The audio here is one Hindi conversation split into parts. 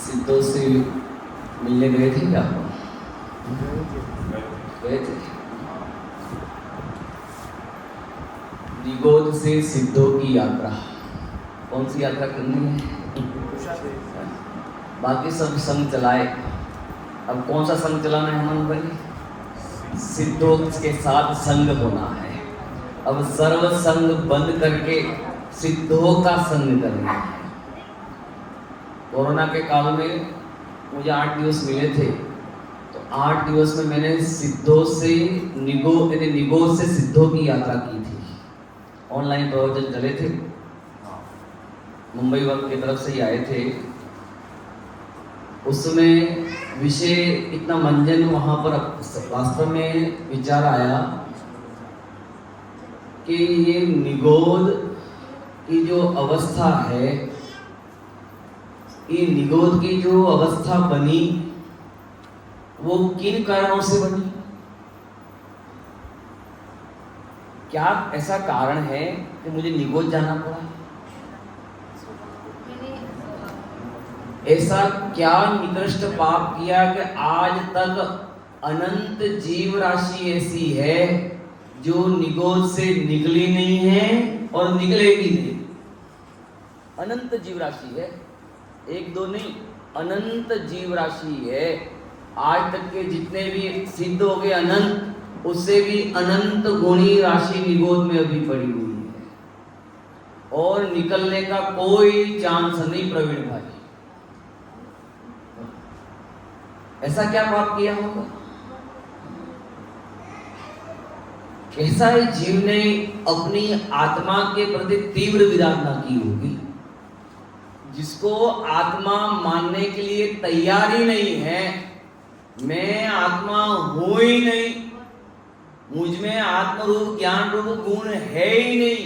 सिद्धों से मिलने गए थे क्या? गए थे। निगोद से सिद्धों की यात्रा, कौन सी यात्रा करनी है? बाकी सब संग चलाए, अब कौन सा संग चलाना है हेमंत भाई? सिद्धों के साथ संग होना है। अब सर्व संग बंद करके सिद्धों का संग करना है। कोरोना के काल में मुझे 8 दिवस मिले थे, तो 8 दिवस में मैंने सिद्धों से निगोद से सिद्धों की यात्रा की थी। ऑनलाइन प्रवचन चले थे, मुंबई वक्त की तरफ से ही आए थे। उसमें विषय इतना मंजन वहाँ पर वास्तव में विचार आया कि ये निगोद की जो अवस्था है, ये निगोद की जो अवस्था बनी वो किन कारणों से बनी? क्या ऐसा कारण है कि मुझे निगोद जाना पड़ा? ऐसा क्या निकृष्ट पाप किया कि आज तक अनंत जीव राशि ऐसी है जो निगोद से निकली नहीं है और निकलेगी नहीं? अनंत जीव राशि है, 1-2 नहीं, अनंत जीव राशि है। आज तक के जितने भी सिद्ध हो गए अनंत, उससे भी अनंत गुणी राशि निगोद में अभी पड़ी हुई है और निकलने का कोई चांस नहीं। प्रवीण भाई, ऐसा क्या पाप किया होगा? कैसा है जीव ने अपनी आत्मा के प्रति तीव्र विराधना की होगी, जिसको आत्मा मानने के लिए तैयार ही नहीं है। मैं आत्मा हूं ही नहीं, मुझ में आत्मरूप ज्ञान रूप गुण है ही नहीं,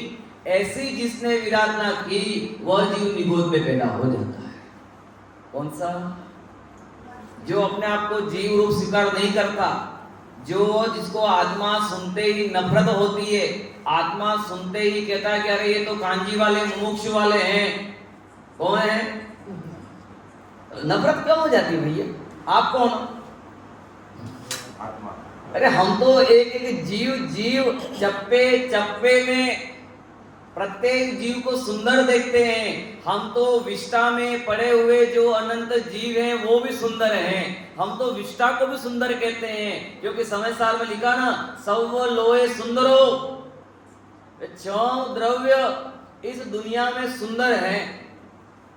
ऐसी जिसने विराधना की वह जीव निगोद में पैदा हो जाता है। कौन सा? जो अपने आप को जीव रूप स्वीकार नहीं करता, जिसको आत्मा सुनते ही नफरत होती है, आत्मा सुनते ही कहता है कि अरे ये तो कांजी वाले मुमुक्षु वाले हैं। कौन है? नफरत क्यों हो जाती है भैया? आप कौन? आत्मा। अरे हम तो एक एक जीव चप्पे चप्पे में प्रत्येक जीव को सुंदर देखते हैं। हम तो विष्टा में पड़े हुए जो अनंत जीव हैं वो भी सुंदर हैं। हम तो विष्टा को भी सुंदर कहते हैं, क्योंकि समय साल में लिखा ना, सब लोहे सुंदरो, चौ द्रव्य इस दुनिया में सुंदर हैं।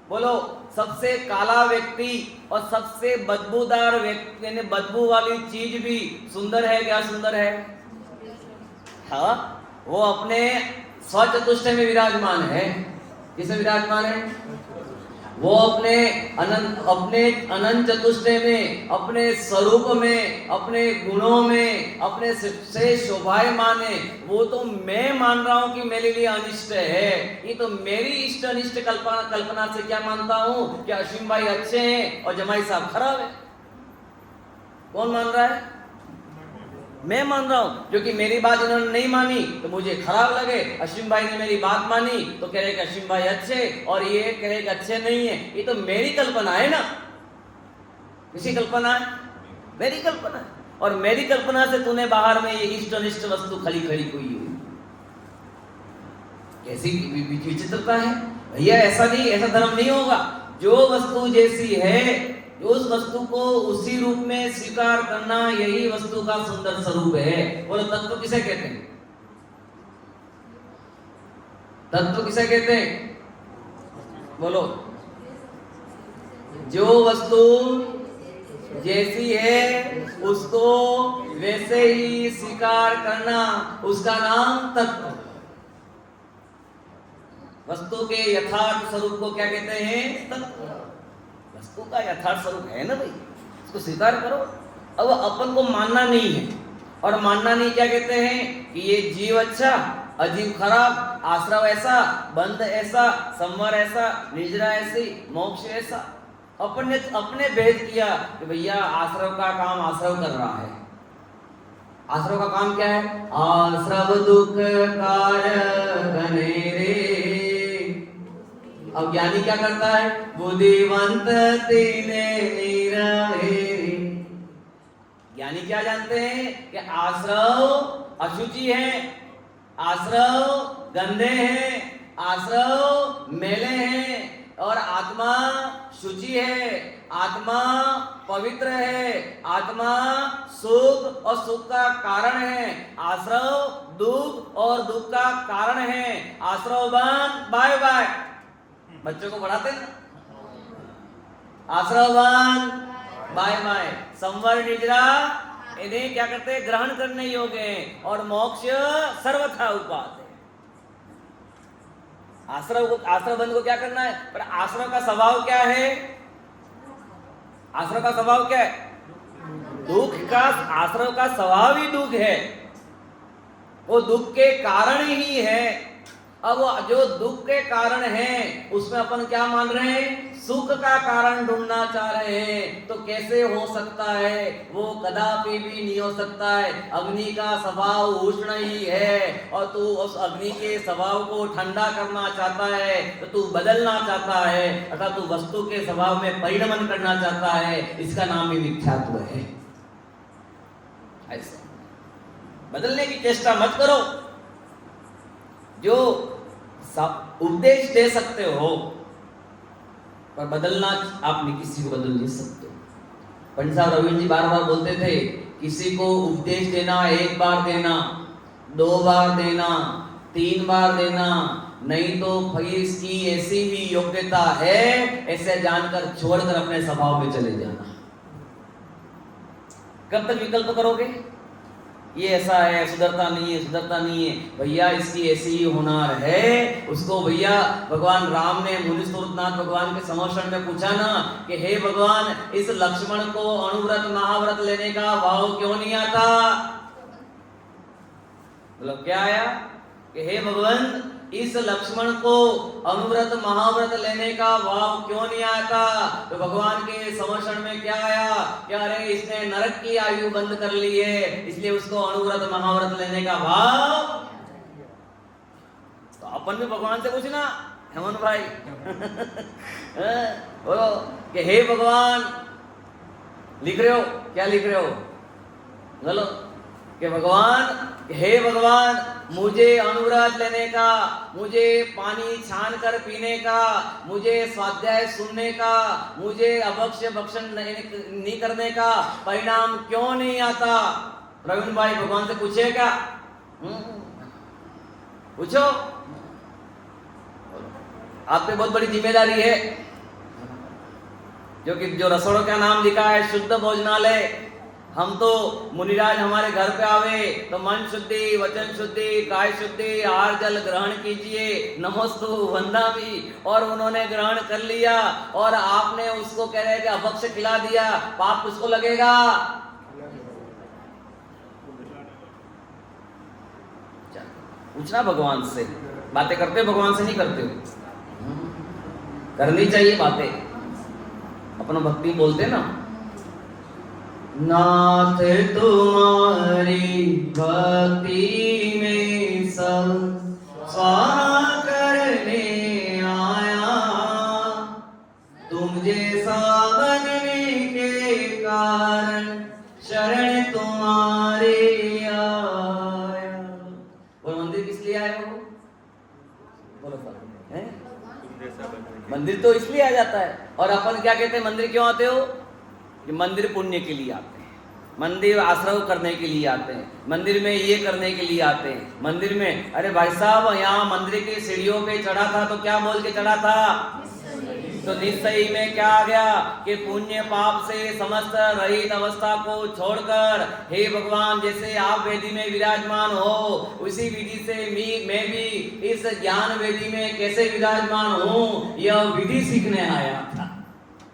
बोलो, सबसे काला व्यक्ति और सबसे बदबूदार व्यक्ति, यानी बदबू वाली चीज भी सुंदर है। क्या सुंदर है? हाँ, वो अपने स्वचतुष्टय में विराजमान है। किसमें विराजमान है? वो अपने अनंत चतुष्टय में, अपने स्वरूप में, अपने गुणों में, अपने से शोभायमान है। वो तो मैं मान रहा हूं कि मेरे लिए अनिष्ट है। ये तो मेरी इष्ट अनिष्ट कल्पना से क्या मानता हूं कि अश्विन भाई अच्छे हैं और जमाई साहब खराब है। कौन मान रहा है? मैं मान रहा हूं, क्योंकि मेरी बात इन्होंने नहीं मानी तो मुझे खराब लगे। अश्विन भाई ने मेरी बात मानी तो कह रहे कि अश्विन भाई अच्छे, और ये कह रहे कि अच्छे नहीं है। ये तो मेरी कल्पना है ना। किसी कल्पना है? मेरी कल्पना है। और मेरी कल्पना से तूने बाहर में ये इष्ट अनिष्ट वस्तु खड़ी खड़ी हुई है। कैसी विचित्रता है भैया। ऐसा नहीं, ऐसा धर्म नहीं होगा। जो वस्तु जैसी है, उस वस्तु को उसी रूप में स्वीकार करना, यही वस्तु का सुंदर स्वरूप है। बोलो तत्व किसे कहते हैं? तत्व किसे कहते हैं? बोलो। जो वस्तु जैसी है उसको वैसे ही स्वीकार करना, उसका नाम तत्व। वस्तु के यथार्थ स्वरूप को क्या कहते हैं? तत्व। वस्तु का यथार्थ स्वरूप है ना भाई, इसको स्वीकार करो। अब अपन को मानना नहीं है, और मानना नहीं क्या कहते हैं कि ये जीव अच्छा, अजीव खराब, आश्रव ऐसा, बंध ऐसा, संवर ऐसा, निजरा ऐसी, मोक्ष ऐसा। अपन ने अपने भेद किया कि भैया आश्रव का काम आश्रव कर रहा है। आश्रव का काम क्या है? आश्रव दुख कारक रे। अब ज्ञानी क्या करता है? बुद्धिवंत तीने निरहे। ज्ञानी क्या जानते हैं कि आश्रव अशुचि है, आश्रव गंदे हैं, आश्रव मेले हैं, और आत्मा शुचि है, आत्मा पवित्र है, आत्मा सुख और सुख का कारण है, आश्रव दुख और दुख का कारण है। आश्रववान बाय बाय बच्चों को पढ़ाते हैं। आश्रववान बाय बाय, संवर निजरा इन्हें क्या करते हैं? ग्रहण करने योग्य हैं, और मोक्ष सर्वथा उपात है। आश्रवबंध को क्या करना है? पर आश्रव का स्वभाव क्या है? आश्रव का स्वभाव क्या है? दुख का। आश्रव का स्वभाव ही दुख है, वो दुख के कारण ही है। अब जो दुख के कारण है उसमें अपन क्या मान रहे हैं? सुख का कारण ढूंढना चाह रहे हैं। तो कैसे हो सकता है? वो कदापि भी नहीं हो सकता है। अग्नि का स्वभाव उष्ण ही है, और तू उस अग्नि के स्वभाव को ठंडा करना चाहता है, तो तू बदलना चाहता है, अर्थात तू वस्तु के स्वभाव में परिणमन करना चाहता है। इसका नाम ही मिथ्यात्व है। ऐसा बदलने की चेष्टा मत करो। जो उपदेश दे सकते हो, पर बदलना आप नहीं, किसी को बदल नहीं सकते। पंडित साहब रविंद्र जी बार बार बोलते थे, किसी को उपदेश देना 1 बार देना, 2 बार देना, 3 बार देना, नहीं तो फिर इसकी ऐसी ही योग्यता है ऐसे जानकर छोड़कर अपने स्वभाव में चले जाना। कब तक विकल्प करोगे? ये ऐसा है, सुधरता नहीं है, सुधरता नहीं है। भैया इसकी ऐसी ही होनार है। उसको भैया भगवान राम ने मुनि सूरतनाथ भगवान के समर्षण में पूछा ना कि हे भगवान, इस लक्ष्मण को अनुव्रत महाव्रत लेने का भाव क्यों नहीं आता? मतलब क्या आया कि हे भगवान, इस लक्ष्मण को अनुव्रत महाव्रत लेने का भाव क्यों नहीं आता? तो भगवान के समर्षण में क्या आया? क्या अरे इसने नरक की आयु बंद कर ली है, इसलिए उसको अनुव्रत महाव्रत लेने का भाव। तो अपन भी भगवान से पूछना, हेमंत भाई बोलो कि हे भगवान, लिख रहे हो क्या? लिख रहे हो बोलो कि भगवान, हे भगवान, मुझे अनुव्रत लेने का, मुझे पानी छान कर पीने का, मुझे स्वाध्याय सुनने का, मुझे अभक्ष्य भक्षण नहीं करने का परिणाम क्यों नहीं आता? प्रवीण भाई भगवान से पूछे क्या? पूछो। आप पे बहुत बड़ी जिम्मेदारी है, जो रसोड़ों का नाम लिखा है शुद्ध भोजनालय, हम तो मुनिराज हमारे घर पे आवे तो मन शुद्धि, वचन शुद्धि, काय शुद्धि, आहार जल ग्रहण कीजिए, नमोस्तु वंदामि, और उन्होंने ग्रहण कर लिया और आपने उसको कह रहे कि अभक्ष खिला दिया, पाप किसको लगेगा? पूछना भगवान से, बातें करते हो भगवान से नहीं करते हो? करनी चाहिए बातें, अपना भक्ति बोलते ना, नाथ तुम्हारी भक्ति में सब स्वाहा करने आया, तुम जैसा बनने के कारण शरण तुम्हारे आया। वो मंदिर किस लिए आए हो? बोलो हैं? मंदिर तो इसलिए आ जाता है। और अपन क्या कहते हैं, मंदिर क्यों आते हो? कि मंदिर पुण्य के लिए आते हैं, मंदिर आश्रय करने के लिए आते हैं, मंदिर में ये करने के लिए आते हैं। मंदिर में अरे भाई साहब यहाँ मंदिर की सीढ़ियों पे चढ़ा था तो क्या बोल के चढ़ा था? तो निश्चय में क्या आ गया कि पुण्य पाप से समस्त रहित अवस्था को छोड़कर, हे भगवान जैसे आप वेदी में विराजमान हो उसी विधि से मैं भी इस ज्ञान वेदी में कैसे विराजमान हूँ, यह विधि सीखने आया था।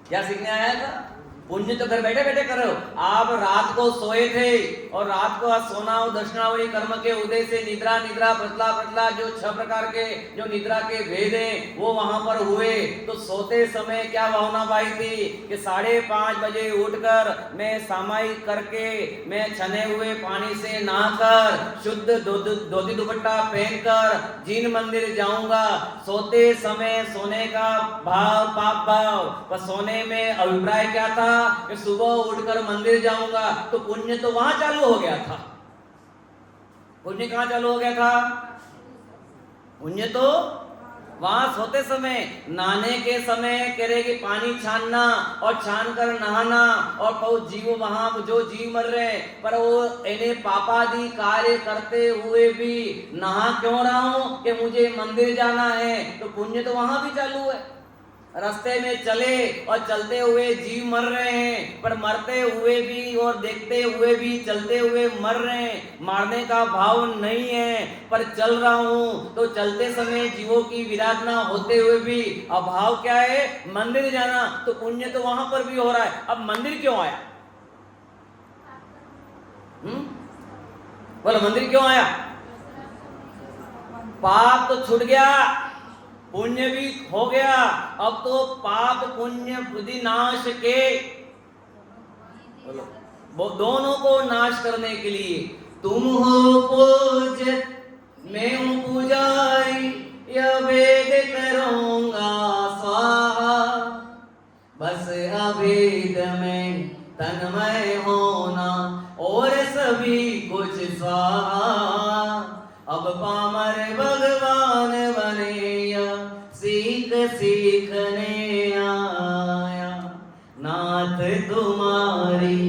क्या सीखने आया था? पुण्य तो घर बैठे बैठे करो। आप रात को सोए थे और रात को सोना दर्शनावली कर्म के उदय से निद्रा निद्रा प्रतला प्रतला जो 6 प्रकार के जो निद्रा के भेद हैं वो वहां पर हुए। तो सोते समय क्या भावना भाई थी कि 5:30 बजे उठकर मैं सामायिक करके मैं छने हुए पानी से नहाकर शुद्ध धोती दुपट्टा पहनकर जिन मंदिर जाऊंगा। सोते समय सोने का भाव पाप भाव, पर सोने में अभिप्राय क्या था कि सुबह उठकर मंदिर जाऊंगा। तो पुण्य तो वहां चालू हो गया था। पुण्य कहां चालू हो गया था? पुण्य तो वहां सोते समय, नहाने के समय कह रहे कि पानी छानना और छान कर नहाना। और बहुत जीव वहां जो जीव मर रहे पर वो इन्हें पापादि कार्य करते हुए भी नहा क्यों रहा हूं कि मुझे मंदिर जाना है। तो पुण्य तो वहां भी चालू है। रास्ते में चले और चलते हुए जीव मर रहे हैं, पर मरते हुए भी और देखते हुए भी चलते हुए मर रहे हैं। मारने का भाव नहीं है पर चल रहा हूं। तो चलते समय जीवों की विराधना होते हुए भी अभाव क्या है? मंदिर जाना। तो पुण्य तो वहां पर भी हो रहा है। अब मंदिर क्यों आया? बोलो मंदिर क्यों आया? पाप तो छूट गया, पुण्य भी हो गया। अब तो पाप पुण्य बुद्धि नाश के वो दोनों को नाश करने के लिए तुम हो पूज मैं हूं पुजारी, यह वेद करूंगा स्वाहा। बस अभेद में तन्मय होना और सभी कुछ स्वाहा। अब पामर भगवान बने सीख सीखने आया। नाथ तुम्हारी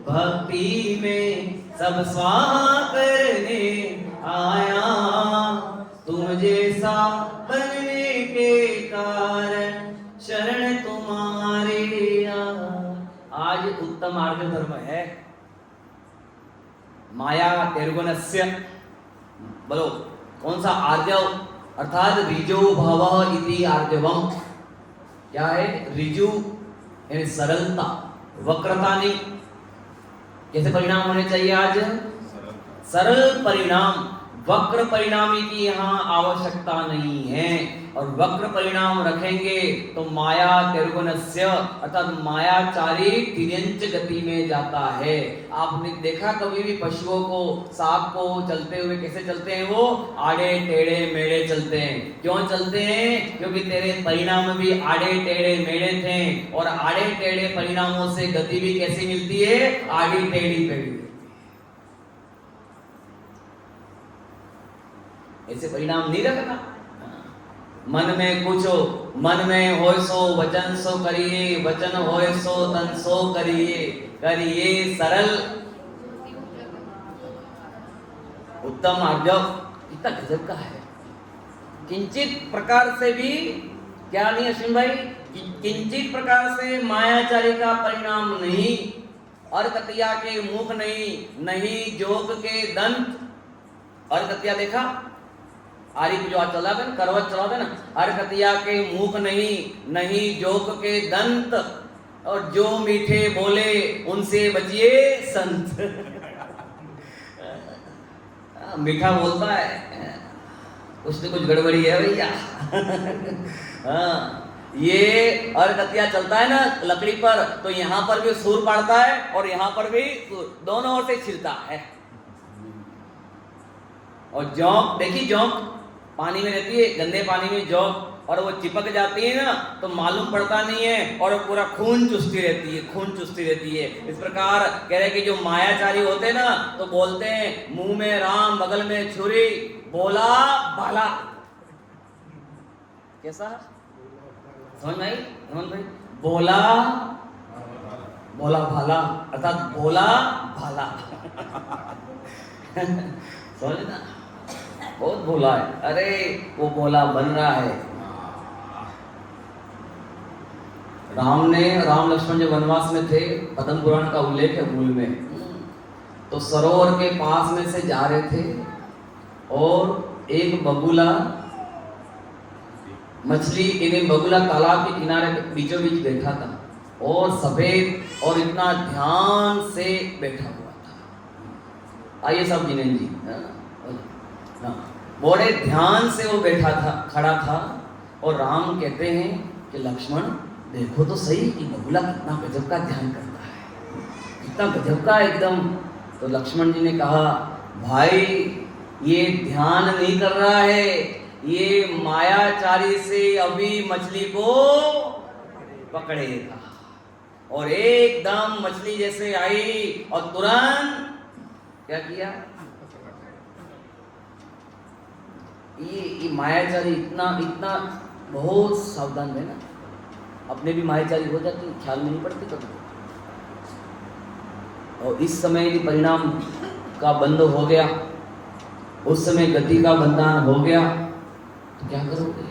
भक्ति में सब स्वाहा करने आया। तुम जैसा बनने के कारण शरण तुम्हारे आया। आज उत्तम आर्य धर्म है माया तिर्गुणस्य। बोलो कौन सा आर्य? अर्थात रिजो भव इति आर्जवम। क्या है? रिजु यानी सरलता, वक्रता नहीं। कैसे परिणाम होने चाहिए आज? सरल परिणाम। वक्र परिणामी की यहाँ आवश्यकता नहीं है। और वक्र परिणाम रखेंगे तो माया तिर्गुणस्य अर्थात मायाचारी तिर्यंच गति में जाता है। आपने देखा कभी भी पशुओं को, सांप को चलते हुए कैसे चलते हैं? वो आड़े टेढ़े मेढ़े चलते हैं। क्यों चलते हैं? क्योंकि तेरे परिणाम भी आड़े टेढ़े मेढ़े थे। और आड़े टेढ़े परिणामों से गति भी कैसी मिलती है? आड़ी टेढ़ी पेढ़ी। ऐसे परिणाम नहीं रखना। मन में कुछ हो, मन में हो सो वचन सो करिए, वचन होए सो तन सो करिए, करिए सरल उत्तम आर्जव। इतना गजब का है। किंचित प्रकार से भी क्या नहीं अश्विन भाई? किंचित प्रकार से मायाचारी का परिणाम नहीं। अर्कतिया के मुख नहीं, नहीं जोग के दंत। अर्कतिया देखा, आरी जो आज चला था, करवट चला था ना, अर्कतिया के मुख नहीं, नहीं जोग के दंत, और जो मीठे बोले उनसे बचिए संत। मीठा बोलता है, कुछ तो कुछ गड़बड़ी है भैया। हाँ, ये अर्कतिया चलता है ना लकड़ी पर, तो यहाँ पर भी सूर पड़ता है और यहाँ पर भी दोनों ओर से छिलता है। और जौंक देखी, जौंक पानी में रहती है, गंदे पानी में जौंक, और वो चिपक जाती है ना तो मालूम पड़ता नहीं है, और पूरा खून चूसती रहती है, खून चूसती रहती है। इस प्रकार कह रहे कि जो मायाचारी होते हैं ना, तो बोलते हैं मुंह में राम बगल में छुरी, बोला भाला। कैसा समझ में आई हेमंत भाई? बोला बोला भाला, अर्थात बोला भाला। समझ ना, बहुत भोला है। अरे वो भोला बन रहा है। राम लक्ष्मण जो वनवास में थे, पद्म पुराण का उल्लेख है मूल में, तो सरोवर के पास में से जा रहे थे और एक बगुला मछली, इन्हें बगुला तालाब के किनारे बीचों बीच बैठा था, और सफेद और इतना ध्यान से बैठा हुआ था। आइए सब जिनेन जी, बड़े ध्यान से वो बैठा था, खड़ा था। और राम कहते हैं कि लक्ष्मण देखो तो सही कि बगुला कितना गजब का ध्यान करता है, कितना गजब का एकदम। तो लक्ष्मण जी ने कहा, भाई ये ध्यान नहीं कर रहा है, ये मायाचारी से अभी मछली को पकड़ेगा। और एकदम मछली जैसे आई और तुरंत क्या किया, ये मायाचारी इतना बहुत सावधान है ना, अपने भी मायाचारी हो जाती, ख्याल में नहीं पड़ती कभी। और इस समय यदि परिणाम का बंध हो गया, उस समय गति का बंधन हो गया, तो क्या करोगे?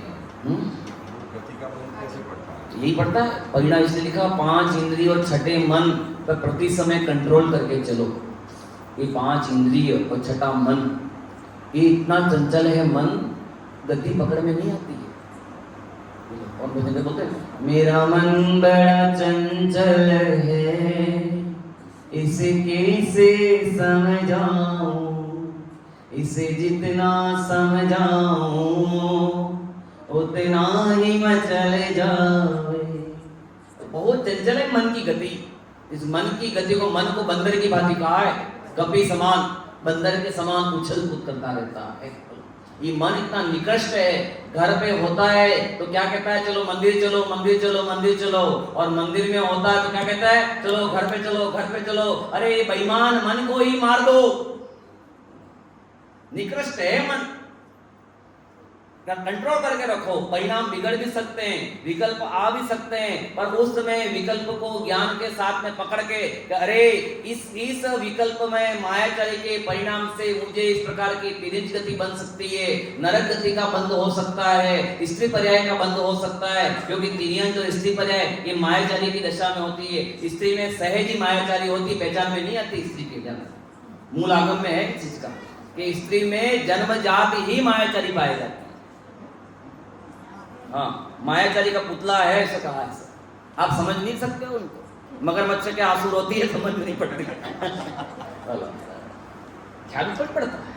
गति का बंधन कैसे पड़ता है? यही पड़ता है परिणाम, इसलिए लिखा 5 इंद्रिय और छठे मन पर प्रति समय कंट्रोल करके चलो। ये 5 इंद्रिय और छठा मन, ये इतना चंचल है मन, गति पकड़ में नहीं आती है। और भजन बोलते हैं, मेरा मन बड़ा चंचल है, इसे कैसे समझाऊं, इसे जितना समझाऊं उतना ही मचल जाए। बहुत चंचल है मन की गति। इस मन की गति को, मन को बंदर की भांति कहा है, कपि समान, बंदर के समान उछल कूद करता रहता है। ये मन इतना निकृष्ट है, घर पे होता है तो क्या कहता है, चलो मंदिर चलो, मंदिर चलो, मंदिर चलो, और मंदिर में होता है तो क्या कहता है, चलो घर पे चलो, घर पे चलो। अरे ये बेईमान, मन को ही मार दो। निकृष्ट है मन, कंट्रोल करके रखो। परिणाम बिगड़ भी सकते हैं, विकल्प आ भी सकते हैं, पर उस समय विकल्प को ज्ञान के साथ में पकड़ के, अरे इस विकल्प में मायाचारी के परिणाम से मुझे इस प्रकार की तिरंज गति बन सकती है, नरक गति का बंध हो सकता है, स्त्री पर्याय का बंध हो सकता है। क्योंकि तिरंज और स्त्री पर्याय ये मायाचारी की दशा में होती है। स्त्री में सहज ही मायाचारी होती, पहचान में नहीं आती स्त्री के जन्म। मूल आगम में है इस चीज का कि स्त्री में जन्मजात ही मायाचारी पाए जाते हैं। हाँ, मायाचारी का पुतला है ऐसा कहा है। आप समझ नहीं सकते हो उनको, मगरमच्छ के आंसू रोती है, समझ में नहीं पड़ती। ख्याल पर पड़ता है,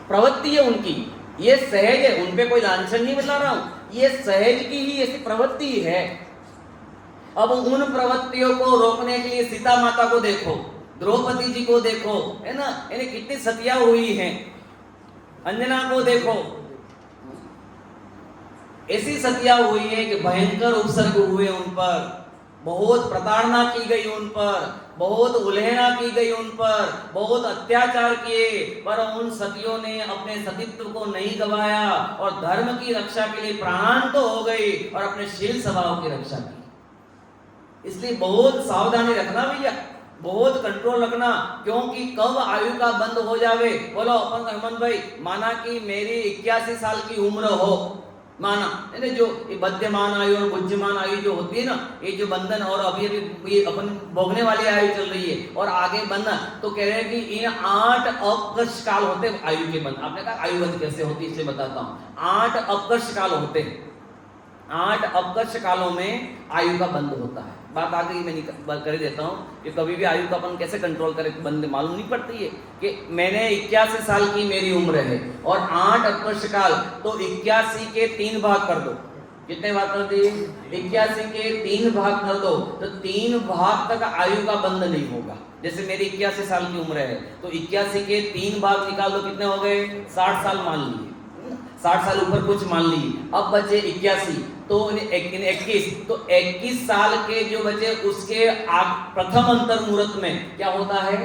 प्रवृत्ति है उनकी, ये सहज है, उनपे कोई लांछन नहीं बता रहा हूं, ये सहज की ही ऐसी प्रवृत्ति है। अब उन प्रवृत्तियों को रोकने के लिए सीता माता को देखो, द्रौपदी जी को देखो, है ना, इन्हें कितनी सतिया हुई हैं। अंजना को देखो, ऐसी सतिया हुई है कि भयंकर उपसर्ग हुए उन पर, बहुत प्रताड़ना की गई उन पर, बहुत उल्हेना की गई उन पर, बहुत अत्याचार किए, पर उन सतियों ने अपने सतीत्व को नहीं गवाया और धर्म की रक्षा के लिए प्राणांत तो हो गई और अपने शील स्वभाव की रक्षा की। इसलिए बहुत सावधानी रखना भैया, बहुत कंट्रोल रखना, क्योंकि कब आयु का बंद हो जावे। बोलो अपन हेमंत भाई, माना कि मेरी 81 साल की उम्र हो, माना यानी जो ये बद्यमान आयु और बुद्धिमान आयु जो होती है ना, ये जो बंधन और अभी अभी ये अपन भोगने वाली आयु चल रही है और आगे बंधन, तो कह रहे हैं कि ये 8 अपकर्ष काल होते हैं आयु के बंध। आपने कहा आयु बंध कैसे होती है, इसलिए बताता हूँ। 8 अपकर्ष काल होते हैं। 8 अपकर्ष कालों में आयु का बंध होता है। बात आगे मैं कर देता हूँ कि कभी भी आयु का अपन कैसे कंट्रोल करें, बंद मालूम नहीं पड़ती है कि मैंने 81 साल की मेरी उम्र है और 8 अपकर्ष काल, तो 81 के 3 भाग कर दो। कितने भाग कर दिए? 81 के 3 भाग कर दो, तो 3 भाग तक आयु का बंध नहीं होगा। जैसे मेरी 81 साल की उम्र है तो 81 के 3 भाग निकाल दो, कितने हो गए? 60 साल मान लिए, 60 साल ऊपर कुछ मान लिए, अब बचे 81, तो 21, तो 21 साल के जो बचे उसके प्रथम अंतर मुहूर्त में क्या होता है?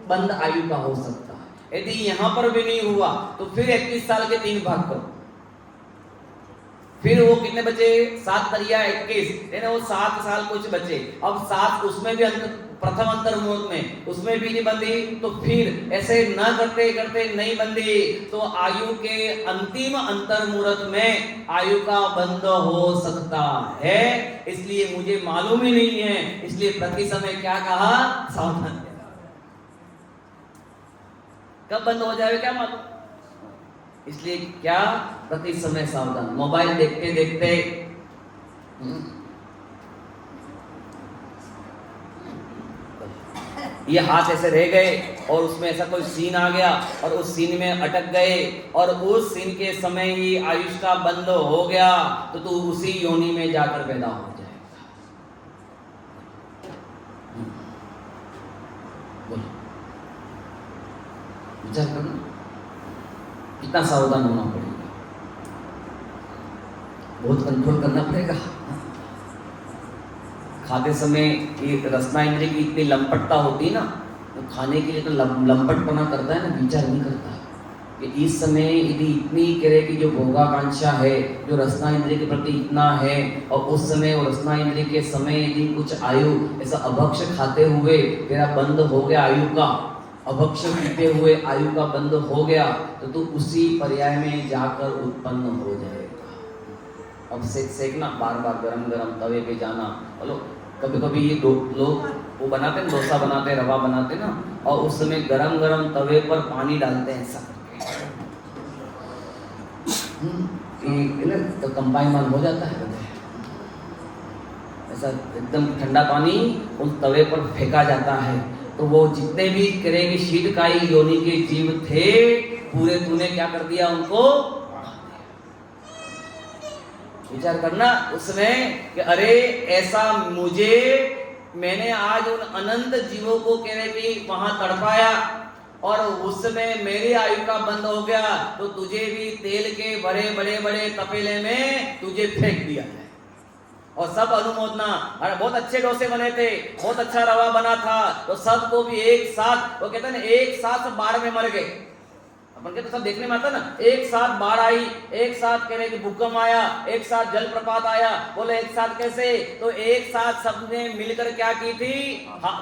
बंध आयु का हो सकता है। यदि यहां पर भी नहीं हुआ तो फिर 21 साल के 3 भाग करो, फिर वो कितने बचे? 7 तरिया 21, यानी वो 7 साल कुछ बचे। अब 7 उसमें भी प्रथम अंतर मुहूर्त में उसमें भी नहीं बंधी, तो फिर ऐसे न करते करते नहीं बंधी, तो आयु के अंतिम अंतर मुहूर्त में आयु का बंध हो सकता है। इसलिए मुझे मालूम ही नहीं है, इसलिए प्रति समय क्या कहा? सावधान। कब बंद हो जाए क्या मालूम, इसलिए क्या? प्रति समय सावधान। मोबाइल देखते देखते ये हाथ ऐसे रह गए और उसमें ऐसा कोई सीन आ गया और उस सीन में अटक गए और उस सीन के समय ही आयुष का बंध हो गया, तो तू उसी योनि में जाकर पैदा हो जाएगा। बोलो, विचार करना, कितना सावधान होना पड़ेगा, बहुत कंट्रोल करना पड़ेगा। खाते समय ये रसना इंद्रिय की इतनी लंपटता होती है ना, तो खाने के लिए तो लंपटपना करता है ना, विचार नहीं करता कि इस समय यदि इतनी करे कि जो भोगाकांक्षा है, जो रसना इंद्रिय के प्रति इतना है, और उस समय वो रसना इंद्रिय के समय यदि कुछ आयु ऐसा अभक्ष खाते हुए तेरा बंद हो गया आयु का, अभक्ष पीते हुए आयु का बंद हो गया, तो तू उसी पर्याय में जाकर उत्पन्न हो जाएगा। अब सेकना, बार बार गरम गरम तवे पे जाना। बोलो, कभी कभी ये लोग वो बनाते हैं, डोसा बनाते हैं, रवा बनाते हैं ना, और उस समय गरम गरम तवे पर पानी डालते हैं ऐसा करके, तो कंपाइनमेंट हो जाता है। ऐसा एकदम ठंडा पानी उस तवे पर फेंका जाता है, तो वो जितने भी करेंगे शीतकाई योनि के जीव थे, पूरे तूने क्या कर दिया? उनको विचार करना उसमें कि अरे ऐसा मुझे, मैंने आज उन अनंत जीवों को कह रहे कि वहां तड़पाया और उसमें मेरी आयु का बंद हो गया, तो तुझे भी तेल के बड़े बड़े बड़े तपेले में तुझे फेंक दिया है। और सब अनुमोदना, अरे बहुत अच्छे डोसे बने थे, बहुत अच्छा रवा बना था, तो सबको भी एक साथ, वो कहते हैं ना, एक साथ बाढ़ में मर गए। अपन के तो सब देखने में आता ना, एक साथ बाढ़ आई, एक साथ कह रहे कि भूकंप आया, एक साथ जल प्रपात आया। बोले एक साथ कैसे? तो एक साथ सबने मिलकर क्या की थी?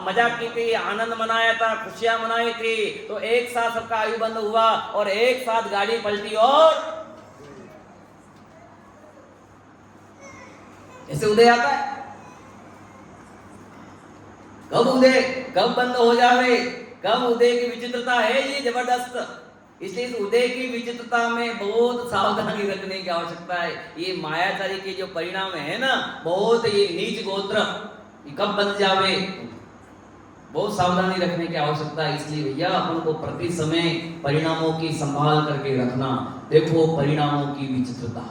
मजाक की थी, आनंद मनाया था, खुशियां मनाई थी। तो एक साथ सबका आयु बंद हुआ और एक साथ गाड़ी पलटी और ऐसे उदय आता है। कब उदय, कब बंद हो जावे, कब उदय की विचित्रता है ये जबरदस्त। इसलिए इस उदय की विचित्रता में बहुत सावधानी रखने की आवश्यकता है। ये मायाचारी के जो परिणाम है ना, बहुत ये नीच गोत्र, कब बन जावे, बहुत सावधानी रखने की आवश्यकता है। इसलिए भैया अपन को प्रति समय परिणामों की संभाल करके रखना। देखो परिणामों की विचित्रता,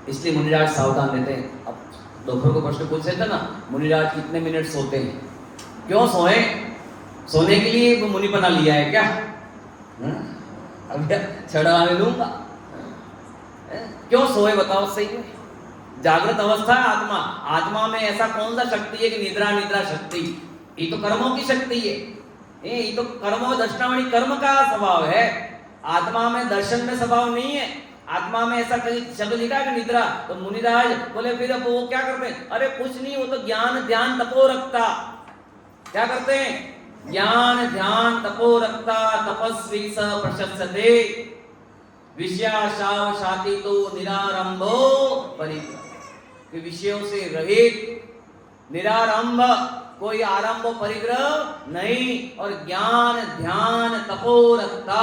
इसलिए मुनिराज सावधान रहते हैं। अब दोपहर को प्रश्न पूछ रहे थे ना, मुनिराज कितने मिनट सोते हैं? क्यों सोए? सोने के लिए वो मुनि बना लिया है क्या? अब छड़ा में लूंगा, क्यों सोए बताओ सही में? जागृत अवस्था है आत्मा, आत्मा में ऐसा कौन सा शक्ति है कि निद्रा निद्रा शक्ति? ये तो कर्मों की शक्ति है, ये तो कर्मों दर्शनावणी कर्म का स्वभाव है। आत्मा में दर्शन में स्वभाव नहीं है। आत्मा में ऐसा कहीं शब्द लिखा है कि निद्रा, तो मुनिराज बोले फिर अब वो क्या करते हैं? अरे कुछ नहीं, वो तो ज्ञान ध्यान तपो रखता। क्या करते हैं? ज्ञान ध्यान तपो रखता, तपस्वी स प्रशस्यते। विषयाशाव शाति तो निरारंभो परिग्रह, कि विषयों से रहित निरारंभ, कोई आरंभ परिग्रह नहीं, और ज्ञान ध्यान तपोरक्ता,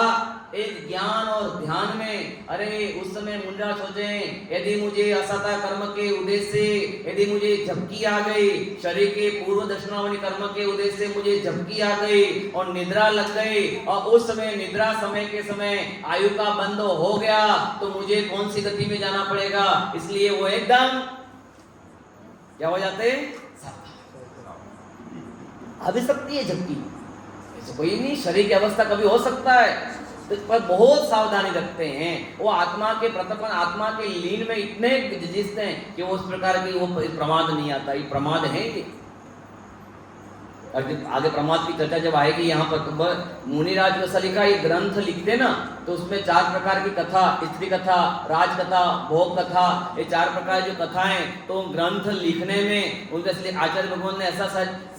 एक ज्ञान और ध्यान में। अरे उस समय मुंडा सोचे, यदि मुझे असता कर्म के उद्देश्य से, यदि मुझे झपकी आ गई, शरीर के पूर्व दर्शनावली कर्म के उद्देश्य से मुझे झपकी आ गई और निद्रा लग गई, और उस समय निद्रा समय के समय आयु का बंद हो गया, तो मुझे कौन सी गति में जाना पड़ेगा? इसलिए वो एकदम क्या हो जाते? अभिशक्ति है झपकी, ऐसे कोई नहीं, शरीर की अवस्था कभी हो सकता है, तो पर बहुत सावधानी रखते हैं। वो आत्मा के प्रतपन, आत्मा के लीन में इतने जिसते हैं कि वो उस प्रकार की वो प्रमाद नहीं आता। ये प्रमाद है ये, और आगे प्रमाद की चर्चा जब आएगी यहाँ पर, मुनिराज का लिखा ये ग्रंथ लिखते ना, तो उसमें 4 प्रकार की कथा, स्त्री कथा, राज कथा, भोग कथा, ये 4 प्रकार जो कथाएं, तो ग्रंथ लिखने में उनके इसलिए आचार्य भगवान ने ऐसा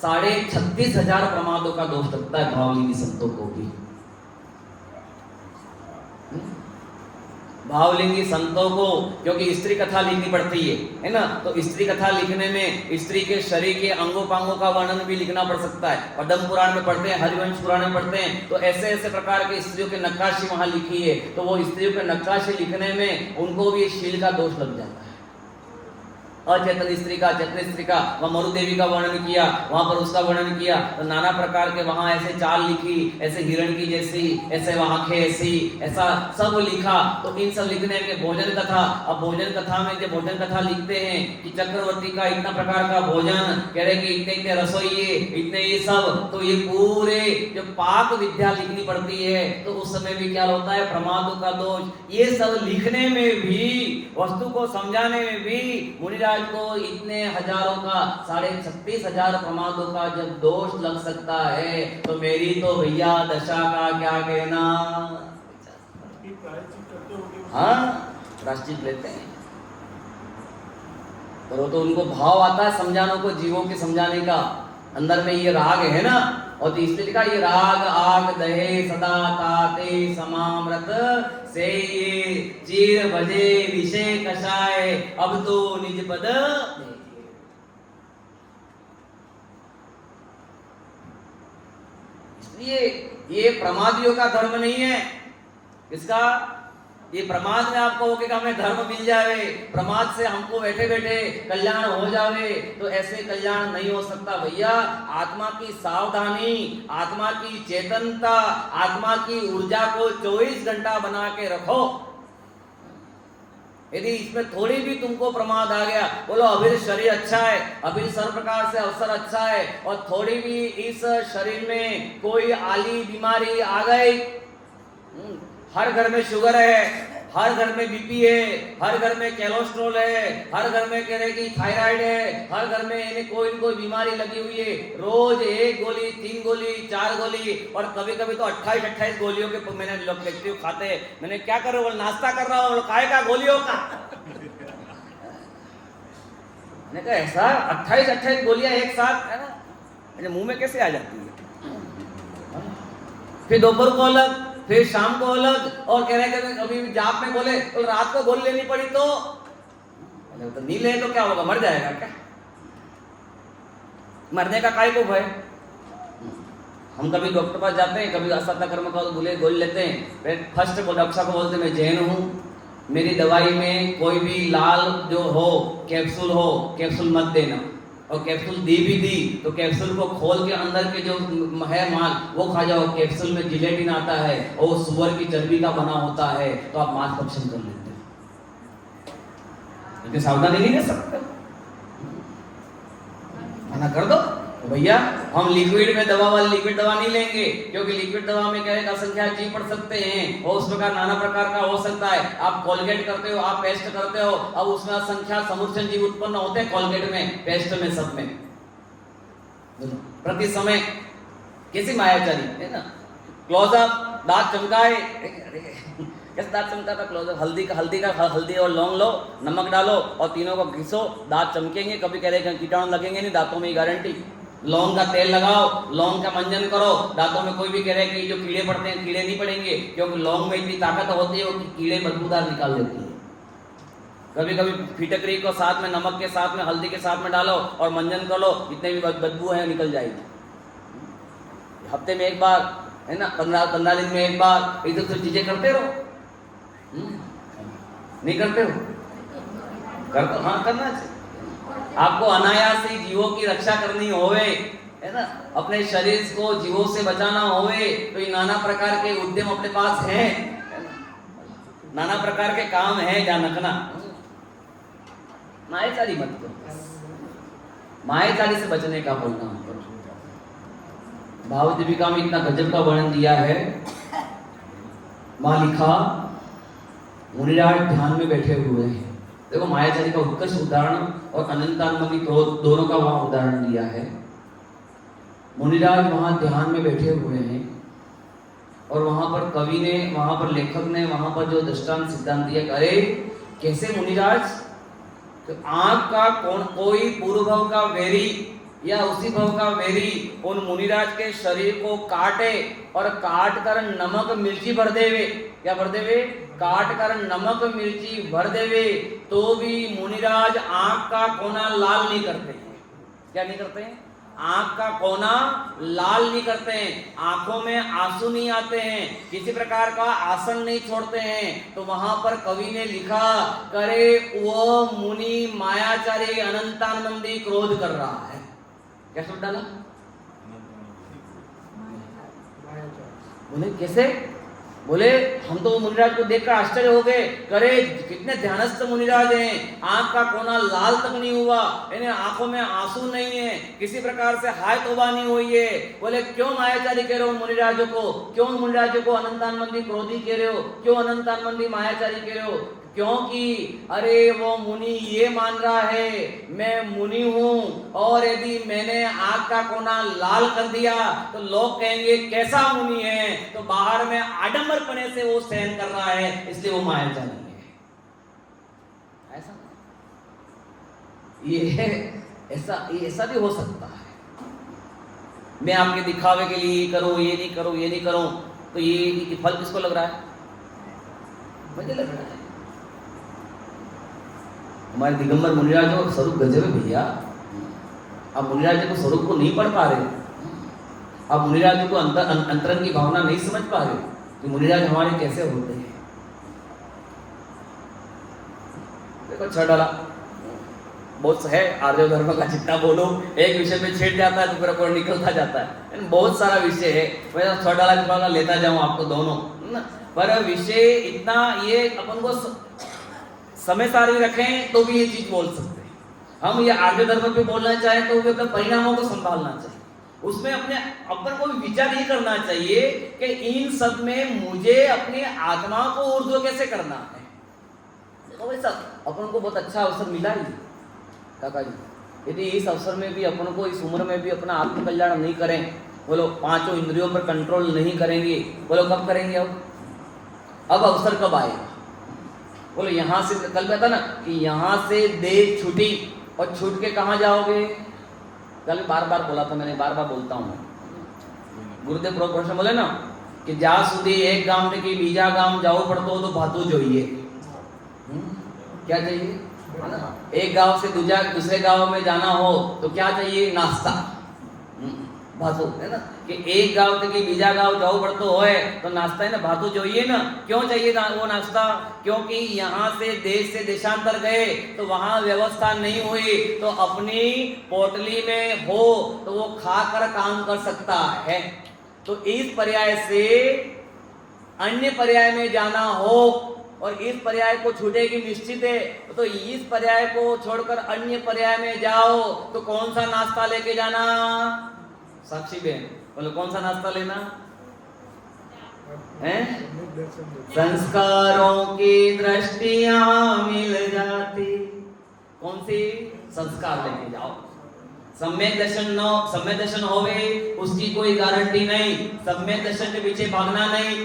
36,500 प्रमादों का दोष लगता है भावलिंगी संतों को भी। भावलिंगी संतों को, क्योंकि स्त्री कथा लिखनी पड़ती है ना, तो स्त्री कथा लिखने में स्त्री के शरीर के अंगों पांगों का वर्णन भी लिखना पड़ सकता है। पद्म पुराण में पढ़ते हैं, हरिवंश पुराण में पढ़ते हैं, तो ऐसे ऐसे प्रकार के स्त्रियों के नक्काशी वहां लिखी है, तो वो स्त्रियों के नक्काशी लिखने में उनको भी शील का दोष लग जाता है। अचेतन स्त्री का, चेतन स्त्री का, वहाँ मरुदेवी का वर्णन किया, वहां पर उसका वर्णन किया, तो नाना प्रकार के वहां ऐसे चाल लिखी, ऐसे हिरण की जैसी, ऐसे आंखें ऐसी, ऐसा सब लिखा। तो इन सब लिखने के भोजन कथा, अब भोजन कथा में जो भोजन कथा लिखते हैं कि चक्रवर्ती का इतना प्रकार का भोजन, कह रहे कि इतने इतने रसोई, इतने ये सब, तो ये पूरे जो पाक विद्या लिखनी पड़ती है, तो उस समय भी क्या होता है? प्रमादों का दोष। ये सब लिखने में भी, वस्तु को समझाने में भी मुनिराज को इतने हजारों का, 36,500 प्रमादों का जब दोष लग सकता है, तो मेरी तो भैया दशा का क्या कहना। हाँ, प्रायश्चित लेते हैं, पर वो तो उनको भाव आता है समझाने को, जीवों के समझाने का। अंदर में ये राग है ना, और तो इसलिए लिखा ये राग आग दहे सदा ताते समामृत से ये चीर भजे विषय कषाय, अब तो निज पद। इसलिए ये प्रमादियों का धर्म नहीं है। इसका ये प्रमाद में आपको हो कि हमें धर्म मिल जाए, प्रमाद से हमको बैठे बैठे कल्याण हो जावे, तो ऐसे कल्याण नहीं हो सकता भैया। आत्मा की सावधानी, आत्मा की चेतनता, आत्मा की ऊर्जा को 24 घंटा बना के रखो। यदि इसमें थोड़ी भी तुमको प्रमाद आ गया, बोलो अभी शरीर अच्छा है, अभी सर्व प्रकार से अवसर अच्छा है, और थोड़ी भी इस शरीर में कोई आली बीमारी आ गई, हर घर में शुगर है, हर घर में बीपी है, हर घर में कोलेस्ट्रॉल है, हर घर में कह रहे कि थायराइड है, हर घर में इन्हें कोई न कोई बीमारी लगी हुई है। रोज 1 गोली, 3 गोली, 4 गोली, और कभी कभी तो 28-28 गोलियों के मैंने लोग देखते हो खाते हैं। मैंने क्या कर रहे हो? नाश्ता कर रहा हूँ। काय का? गोलियों का। मैंने कहा ऐसा 28-28 गोलियां एक साथ है ना, मेरे मुंह में कैसे आ जाती है? फिर दोपहर को अलग, फिर शाम को अलग, और कह रहे कि अभी जाप में बोले तो रात को गोली लेनी पड़ी, तो नहीं ले तो क्या होगा? मर जाएगा क्या? मरने का काय को भय? हम कभी डॉक्टर पास जाते हैं, कभी असत्य कर्म का बोले गोली लेते हैं, फर्स्ट डॉक्टर को बोलते मैं जैन हूँ, मेरी दवाई में कोई भी लाल जो हो कैप्सूल हो, कैप्सूल मत देना, और कैप्सूल दी भी दी तो कैप्सूल को खोल के अंदर के जो है माल वो खा जाओ। कैप्सूल में जिलेटिन आता है और सुअर की चर्बी का बना होता है, तो आप मांस भक्षण कर लेते हैं। लेकिन सावधानी नहीं ले सकते, मना कर दो तो भैया हम लिक्विड में दवा वाली लिक्विड दवा नहीं लेंगे, क्योंकि लिक्विड दवा में क्या है असंख्या जीव पड़ सकते हैं, और उस प्रकार नाना प्रकार का हो सकता है। आप कोलगेट करते हो, आप पेस्ट करते हो, अब उसमें असंख्या समुच्चय जीव उत्पन्न होते हैं, कोलगेट में, पेस्ट में, सब में प्रति समय। कैसी मायाचारी है ना, क्लोजअप, दांत चमकाए, कैसे दांत चमका था क्लोजअप, हल्दी और लौंग लो, नमक डालो और तीनों को घिसो, दांत चमकेंगे। कभी कह रहे कीटाणु लगेंगे नहीं दांतों में, गारंटी। लौंग का तेल लगाओ, लौंग का मंजन करो, दांतों में कोई भी कह रहे कि जो कीड़े पड़ते हैं, कीड़े नहीं पड़ेंगे, क्योंकि लौंग में इतनी ताकत होती है कि कीड़े बदबूदार निकाल देती है। कभी कभी फिटकरी को साथ में, नमक के साथ में, हल्दी के साथ में डालो और मंजन कर लो, जितने भी बदबू है निकल जाएगी। हफ्ते में एक बार, है ना, 15 दिन में एक बार, इधर से चीजें करते रहो। नहीं करते हो? करते, हाँ करना चाहिए। आपको अनायास ही जीवों की रक्षा करनी होवे, है ना, अपने शरीर को जीवों से बचाना होवे, तो ये नाना प्रकार के उद्यम अपने पास हैं, नाना प्रकार के काम है जानकना। मायाचारी मत करो, मायाचारी से बचने का बोलना करो। भाव दीपिका में इतना गजब का वर्णन दिया है। माँ लिखा, मुनिराज ध्यान में बैठे हुए हैं। देखो मायाचारी का उत्कृष्ट उदाहरण और अनंतानुमति क्रोध दोनों का वहां उदाहरण दिया है। मुनिराज वहां ध्यान में बैठे हुए हैं और वहां पर कवि ने, वहां पर लेखक ने वहां पर जो दृष्टांत सिद्धांत दिया, अरे कैसे मुनिराज, तो आंख का कोई पूर्व भाव का वेरी या उसी भाव का वेरी उन मुनिराज के शरीर को काटे और काट कर नमक मिर्ची भर देवे, क्या भर देवे, काट कर नमक मिर्ची भर देवे, तो भी मुनिराज आंख का कोना लाल नहीं करते हैं। क्या नहीं करते हैं? आंख का कोना लाल नहीं करते हैं, आंखों में आंसू नहीं आते हैं, किसी प्रकार का आसन नहीं छोड़ते हैं। तो वहां पर कवि ने लिखा, करे वो मुनि मायाचारी अनंतानंदी क्रोध कर रहा है। क्या शब्द डाला? बोले कैसे? बोले हम तो मुनिराज को देखकर आश्चर्य हो गए, करे कितने ध्यानस्थ मुनिराज हैं, आंख का कोना लाल तक नहीं हुआ, इन्हें आंखों में आंसू नहीं है, किसी प्रकार से हाय तौबा नहीं हुई है। बोले क्यों मायाचारी कह रहे हो मुनिराजों को, क्यों मुनिराजों को अनंतानंदी क्रोधी कह रहे हो, क्यों अनंतानंदी मायाचारी कह रहे हो? क्योंकि अरे वो मुनि ये मान रहा है मैं मुनि हूं, और यदि मैंने आंख का कोना लाल कर दिया तो लोग कहेंगे कैसा मुनि है, तो बाहर में आडंबरपने से वो सहन कर रहा है, इसलिए वो मायाचारी है। ऐसा ये ऐसा भी हो सकता है। मैं आपके दिखावे के लिए करूं, ये नहीं करूं, ये नहीं करूं, तो ये फल किसको लग रहा है? मुझे लग रहा है। हमारे दिगंबर मुनिराज का स्वरूप गजब है भैया। आप मुनिराज को स्वरूप को नहीं पढ़ पा रहे, आप मुनिराज को अंतरंग की भावना नहीं समझ पा रहे कि मुनिराज हमारे कैसे होते हैं। देखो छह डाला बहुत है, आर्य धर्म का जितना बोलो एक विषय पे छेड़ जाता है तो पूरा पूरा निकलता जाता है, बहुत सारा विषय है। मैं छह डाला लेता जाऊं आपको दोनों, पर विषय इतना, ये अपन को समय सारणी रखें तो भी ये चीज बोल सकते हैं हम। ये आर्य धर्म पे बोलना चाहें तो भी अपने परिणामों को संभालना चाहिए, उसमें अपने अपन को विचार ये करना चाहिए कि इन सब में मुझे अपनी आत्मा को ऊर्ध्व कैसे करना है। देखो भाई साहब, अपन को बहुत अच्छा अवसर मिला ही काका जी, यदि इस अवसर में भी अपन को, इस उम्र में भी अपना आत्म कल्याण नहीं करें, बोलो पांचों इंद्रियों पर कंट्रोल नहीं करेंगे, बोलो कब करेंगे? अब अवसर कब आएगा? बोलो यहाँ से, कल कहता ना कि यहाँ से देह छूटी और छूट के कहाँ जाओगे? कल बार बार बोला था मैंने, बार बार बोलता हूँ। गुरुदेव प्रोफेसर बोले ना कि जा सुधी एक गांव में कि बीजा गांव जाओ पड़तो तो भातू जोइए। क्या चाहिए? एक गांव से दूसरे गांव में जाना हो तो क्या चाहिए? नाश्ता, भातू, है ना, कि एक गांव से बीजा गांव जाओ पड़तो होए तो नाश्ता है ना, भातू जोइए ना। क्यों चाहिए वो नाश्ता? क्योंकि यहाँ से देश से देशांतर गए तो वहां व्यवस्था नहीं हुई, तो अपनी पोटली में हो तो वो खाकर काम कर सकता है। तो इस पर्याय से अन्य पर्याय में जाना हो और इस पर्याय को छूटेगी निश्चित है, तो इस पर्याय को छोड़कर अन्य पर्याय में जाओ तो कौन सा नाश्ता लेके जाना? साक्षी बहन बोलो कौन सा नाश्ता लेना है? संस्कारों की दृष्टियां मिल जाती। कौन सी? संस्कार लेके जाओ। सम्यक दर्शन होवे उसकी कोई गारंटी नहीं, सम्यक दर्शन के पीछे भागना नहीं।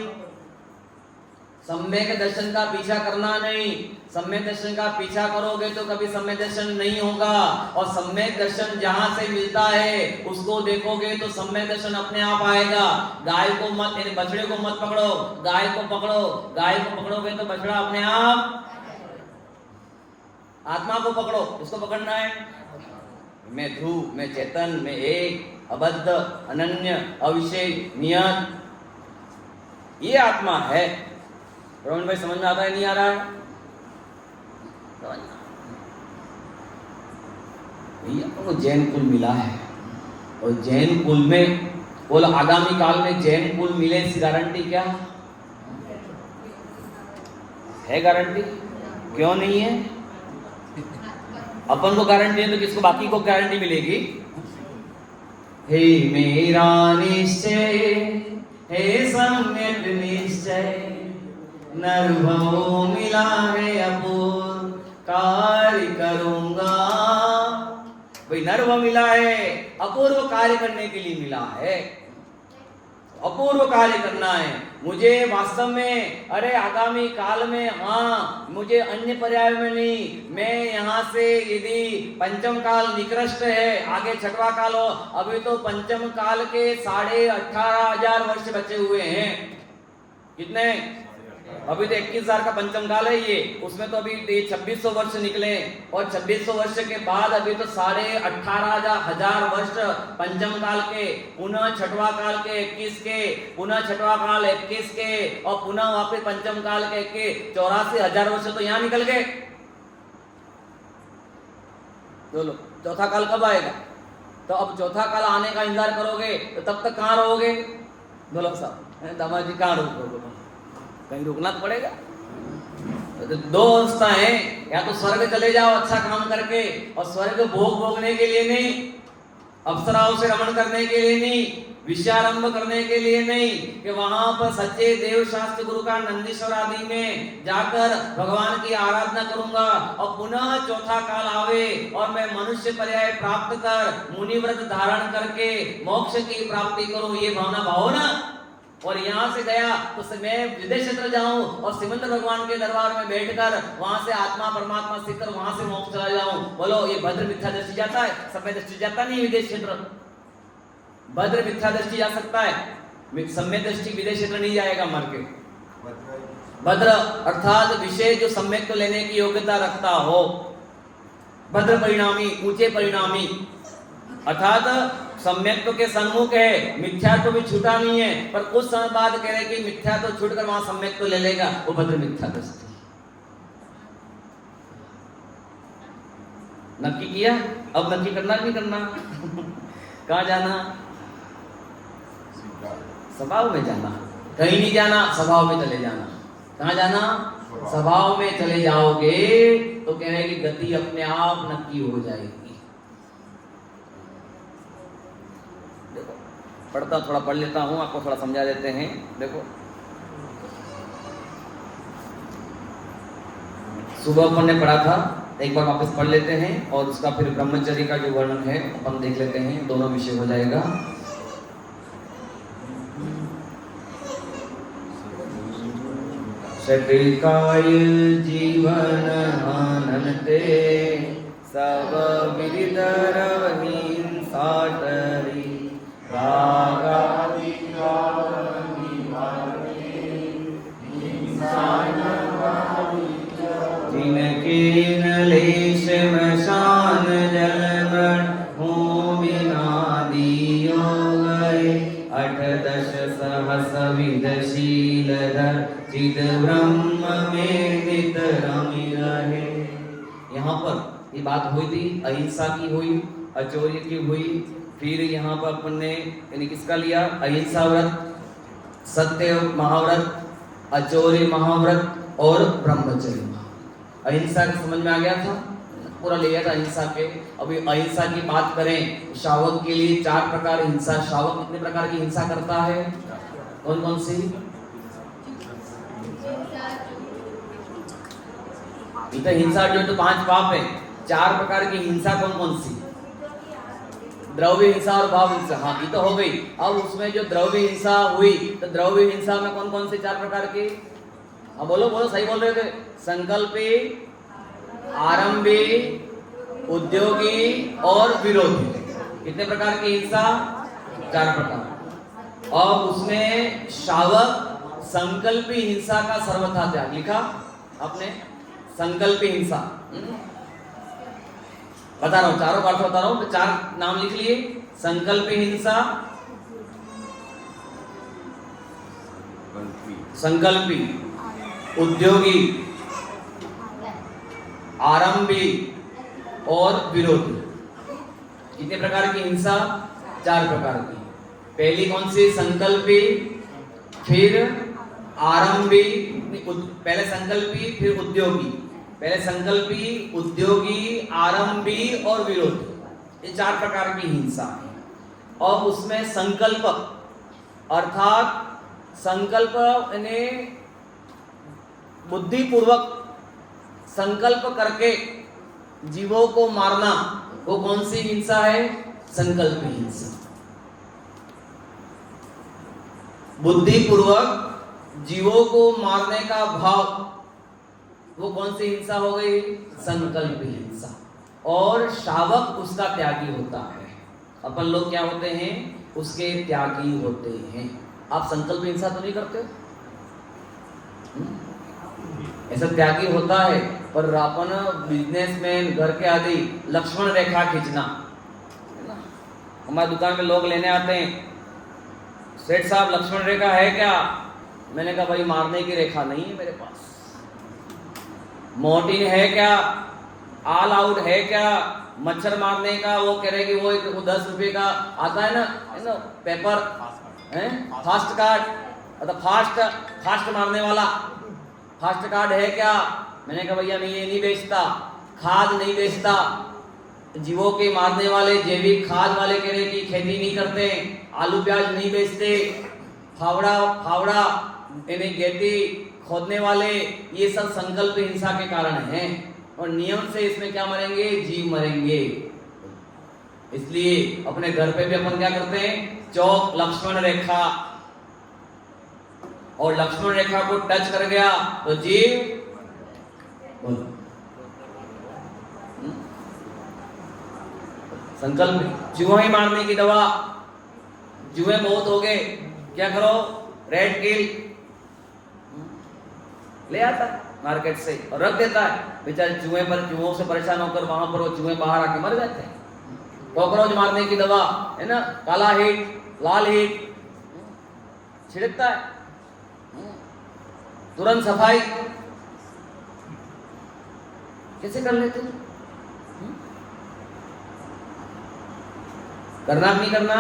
सम्यक दर्शन का पीछा करना नहीं। सम्यक दर्शन का पीछा करोगे तो कभी सम्यक दर्शन नहीं होगा। और सम्यक दर्शन जहां से मिलता है उसको देखोगे तो सम्यक दर्शन अपने आप आएगा। गाय को मत, यानी बछड़े को मत पकड़ो, गाय को पकड़ो। गाय को पकड़ोगे तो बछड़ा अपने आप। आत्मा को पकड़ो, उसको पकड़ना है। मैं ध्रुव, मैं चेतन, मैं एक, अबद्ध, अनन्य, अविशेष, नियत, ये आत्मा है। रोहन भाई समझ में आता है नहीं आ रहा है? भैया तो जैन कुल मिला है, और जैन कुल में बोलो आगामी काल में जैन कुल मिले, इसकी गारंटी क्या है? गारंटी क्यों नहीं है? अपन को गारंटी है तो किसको, बाकी को गारंटी मिलेगी? हे मेरा निश्चय, हे सम्यक निश्चय, नरभव मिला है अपूर्व कार्य करूंगा। भाई नरभव मिला है, अपूर्व कार्य करने के लिए मिला है। अपूर्व कार्य करना है मुझे वास्तव में। अरे आगामी काल में, हाँ, मुझे अन्य पर्याय में नहीं। मैं यहाँ से यदि पंचम काल निकृष्ट है, आगे छठवा काल हो, अभी तो पंचम काल के 18,500 वर्ष बचे हुए हैं। कितने? अभी तो 21,000 का पंचम काल है ये, उसमें तो अभी 2600 वर्ष निकले, और 2600 वर्ष के बाद अभी तो 18,500 वर्ष पंचम काल के, पुनः छठवा काल के 21 के, पुनः छठवा काल 21 के, और पुनः वापस पंचम काल के 84,000 वर्ष तो यहाँ निकल गए। बोलो चौथा काल कब आएगा? तो अब चौथा काल आने का इंतजार करोगे तो तब तक कहाँ रहोगे? बोलो साहब, दामाद जी कहाँ रहोगे? कहीं रुकना तो पड़ेगा। तो दो अवस्था है, या तो स्वर्ग चले जाओ अच्छा काम करके, और स्वर्ग भोगने के लिए नहीं, अप्सराओं से रमण करने के लिए नहीं, विषयारंभ करने के लिए नहीं, कि वहां पर सच्चे देव शास्त्र गुरु का नंदीश्वर आदि में जाकर भगवान की आराधना करूंगा, और पुनः चौथा काल आवे और मैं मनुष्य पर्याय प्राप्त कर मुनिव्रत धारण करके मोक्ष की प्राप्ति करूं, ये भावना भाव ना। और यहाँ से गया तो मैं विदेश क्षेत्र जाऊं और सिमंदर भगवान के दरबार में बैठकर वहां से आत्मा परमात्मा सीखकर वहां से मोक्ष चला जाऊं। बोलो ये भद्र मिथ्या दृष्टि जाता है? समय दृष्टि जाता नहीं विदेश क्षेत्र। भद्र मिथ्या दृष्टि जा सकता है, सम्यक दृष्टि विदेश क्षेत्र नहीं जाएगा मर के। भद्र अर्थात विषय जो सम्यक को लेने की योग्यता रखता हो, भद्र परिणामी, ऊंचे परिणामी, अर्थात सम्यक के सन्मुख है, मिथ्या तो भी छूटा नहीं है, पर कुछ समय बाद कह रहे कि मिथ्या तो छूटकर वहां सम्यक तो ले लेगा, वो भद्र मिथ्या दृष्टि। नक्की किया? अब नक्की करना नहीं करना? कहाँ जाना? स्वभाव में जाना, कहीं नहीं जाना, स्वभाव में चले जाना। कहाँ जाना? स्वभाव में चले जाओगे तो कह रहे कि गति अपने आप नक्की हो जाएगी। पढ़ता थोड़ा पढ़ लेता हूँ, आपको थोड़ा समझा देते हैं। देखो सुबह अपन ने पढ़ा था, एक बार वापस पढ़ लेते हैं, और उसका फिर ब्रह्मचर्य का जो वर्णन है अपन देख लेते हैं, दोनों विषय हो जाएगा। शक्रिकाय जीवन आनंदे सब विदितरवहीन साटरी जिनके नलेश मशान जलमण हो बिना दियो गए, 8-10 सहस विदशीलधर चिद ब्रह्म में नित रमि रहे। यहाँ पर ये बात हुई थी, अहिंसा की हुई, अचौर्य की हुई, फिर यहाँ पर अपन ने यानी किसका लिया? अहिंसा व्रत, सत्य महाव्रत, अचौर्य महाव्रत और ब्रह्मचर्य। अहिंसा की समझ में आ गया था, पूरा लिया था अहिंसा के। अभी अहिंसा की बात करें, शावक के लिए 4 प्रकार हिंसा। शावक कितने प्रकार की हिंसा करता है? कौन कौन सी? इधर हिंसा जो तो 5 पाप है, 4 प्रकार की हिंसा कौन कौन सी? द्रव्य हिंसा और भाव हिंसा। हाँ ये तो हो गई। अब उसमें जो द्रव्य हिंसा हुई, तो द्रव्य हिंसा में कौन कौन से 4 प्रकार की? हाँ बोलो बोलो, सही बोल रहे थे। संकल्पी, आरंभी, उद्योगी और विरोधी। कितने प्रकार की हिंसा? 4 प्रकार। और उसमें शावक संकल्पी हिंसा का सर्वथा त्याग लिखा आपने, संकल्पी हिंसा। बता रहा हूं, चारों का अर्थ बता रहा हूं, 4 नाम लिख लिए। संकल्पी हिंसा, संकल्पी, उद्योगी, आरंभी और विरोधी। कितने प्रकार की हिंसा? 4 प्रकार की। पहली कौन सी? संकल्पी, फिर आरंभी, पहले संकल्पी फिर उद्योगी, पहले संकल्पी, उद्योगी, आरंभी और विरोधी। ये 4 प्रकार की हिंसा है। और उसमें संकल्प अर्थात संकल्प यानी बुद्धिपूर्वक संकल्प करके जीवों को मारना, वो कौन सी हिंसा है? संकल्प हिंसा। बुद्धिपूर्वक जीवों को मारने का भाव, वो कौन सी हिंसा हो गई? संकल्प हिंसा। और शावक उसका त्यागी होता है। अपन लोग क्या होते हैं? उसके त्यागी होते हैं। आप संकल्प हिंसा तो नहीं करते? ऐसा त्यागी होता है, पर अपन बिजनेसमैन, घर के आदि लक्ष्मण रेखा खींचना है ना। हमारी दुकान में लोग लेने आते हैं, सेठ साहब लक्ष्मण रेखा है क्या? मैंने कहा भाई मारने की रेखा नहीं है मेरे पास। मोर्टीन है क्या? ऑल आउट है क्या? मच्छर मारने का वो कह रहे कि वो 10 रुपए का आता है ना पेपर है, फास्ट कार्ड, मतलब फास्ट मारने वाला फास्ट कार्ड है क्या? मैंने कहा भैया मैं ये नहीं बेचता, खाद नहीं बेचता। जीवों के मारने वाले जैविक खाद वाले कह रहे कि खेती नहीं करते, आलू प्याज नहीं बेचते, फावड़ा यानी खेती खोदने वाले, ये सब संकल्प हिंसा के कारण हैं। और नियम से इसमें क्या मरेंगे? जीव मरेंगे। इसलिए अपने घर पे भी अपन क्या करते हैं? चौक लक्ष्मण रेखा, और लक्ष्मण रेखा को टच कर गया तो जीव बोलो संकल्प। चूहे मारने की दवा, चूहे बहुत हो गए, क्या करो? रेड किल ले आता मार्केट से और रख देता है। बेचारे चूहों से परेशान होकर वहां पर वो चूहे बाहर आके मर जाते हैं। कॉकरोच मारने की दवा है ना, काला हिट, लाल हिट छिड़कता है, तुरंत सफाई कैसे कर लेते? करना नहीं करना?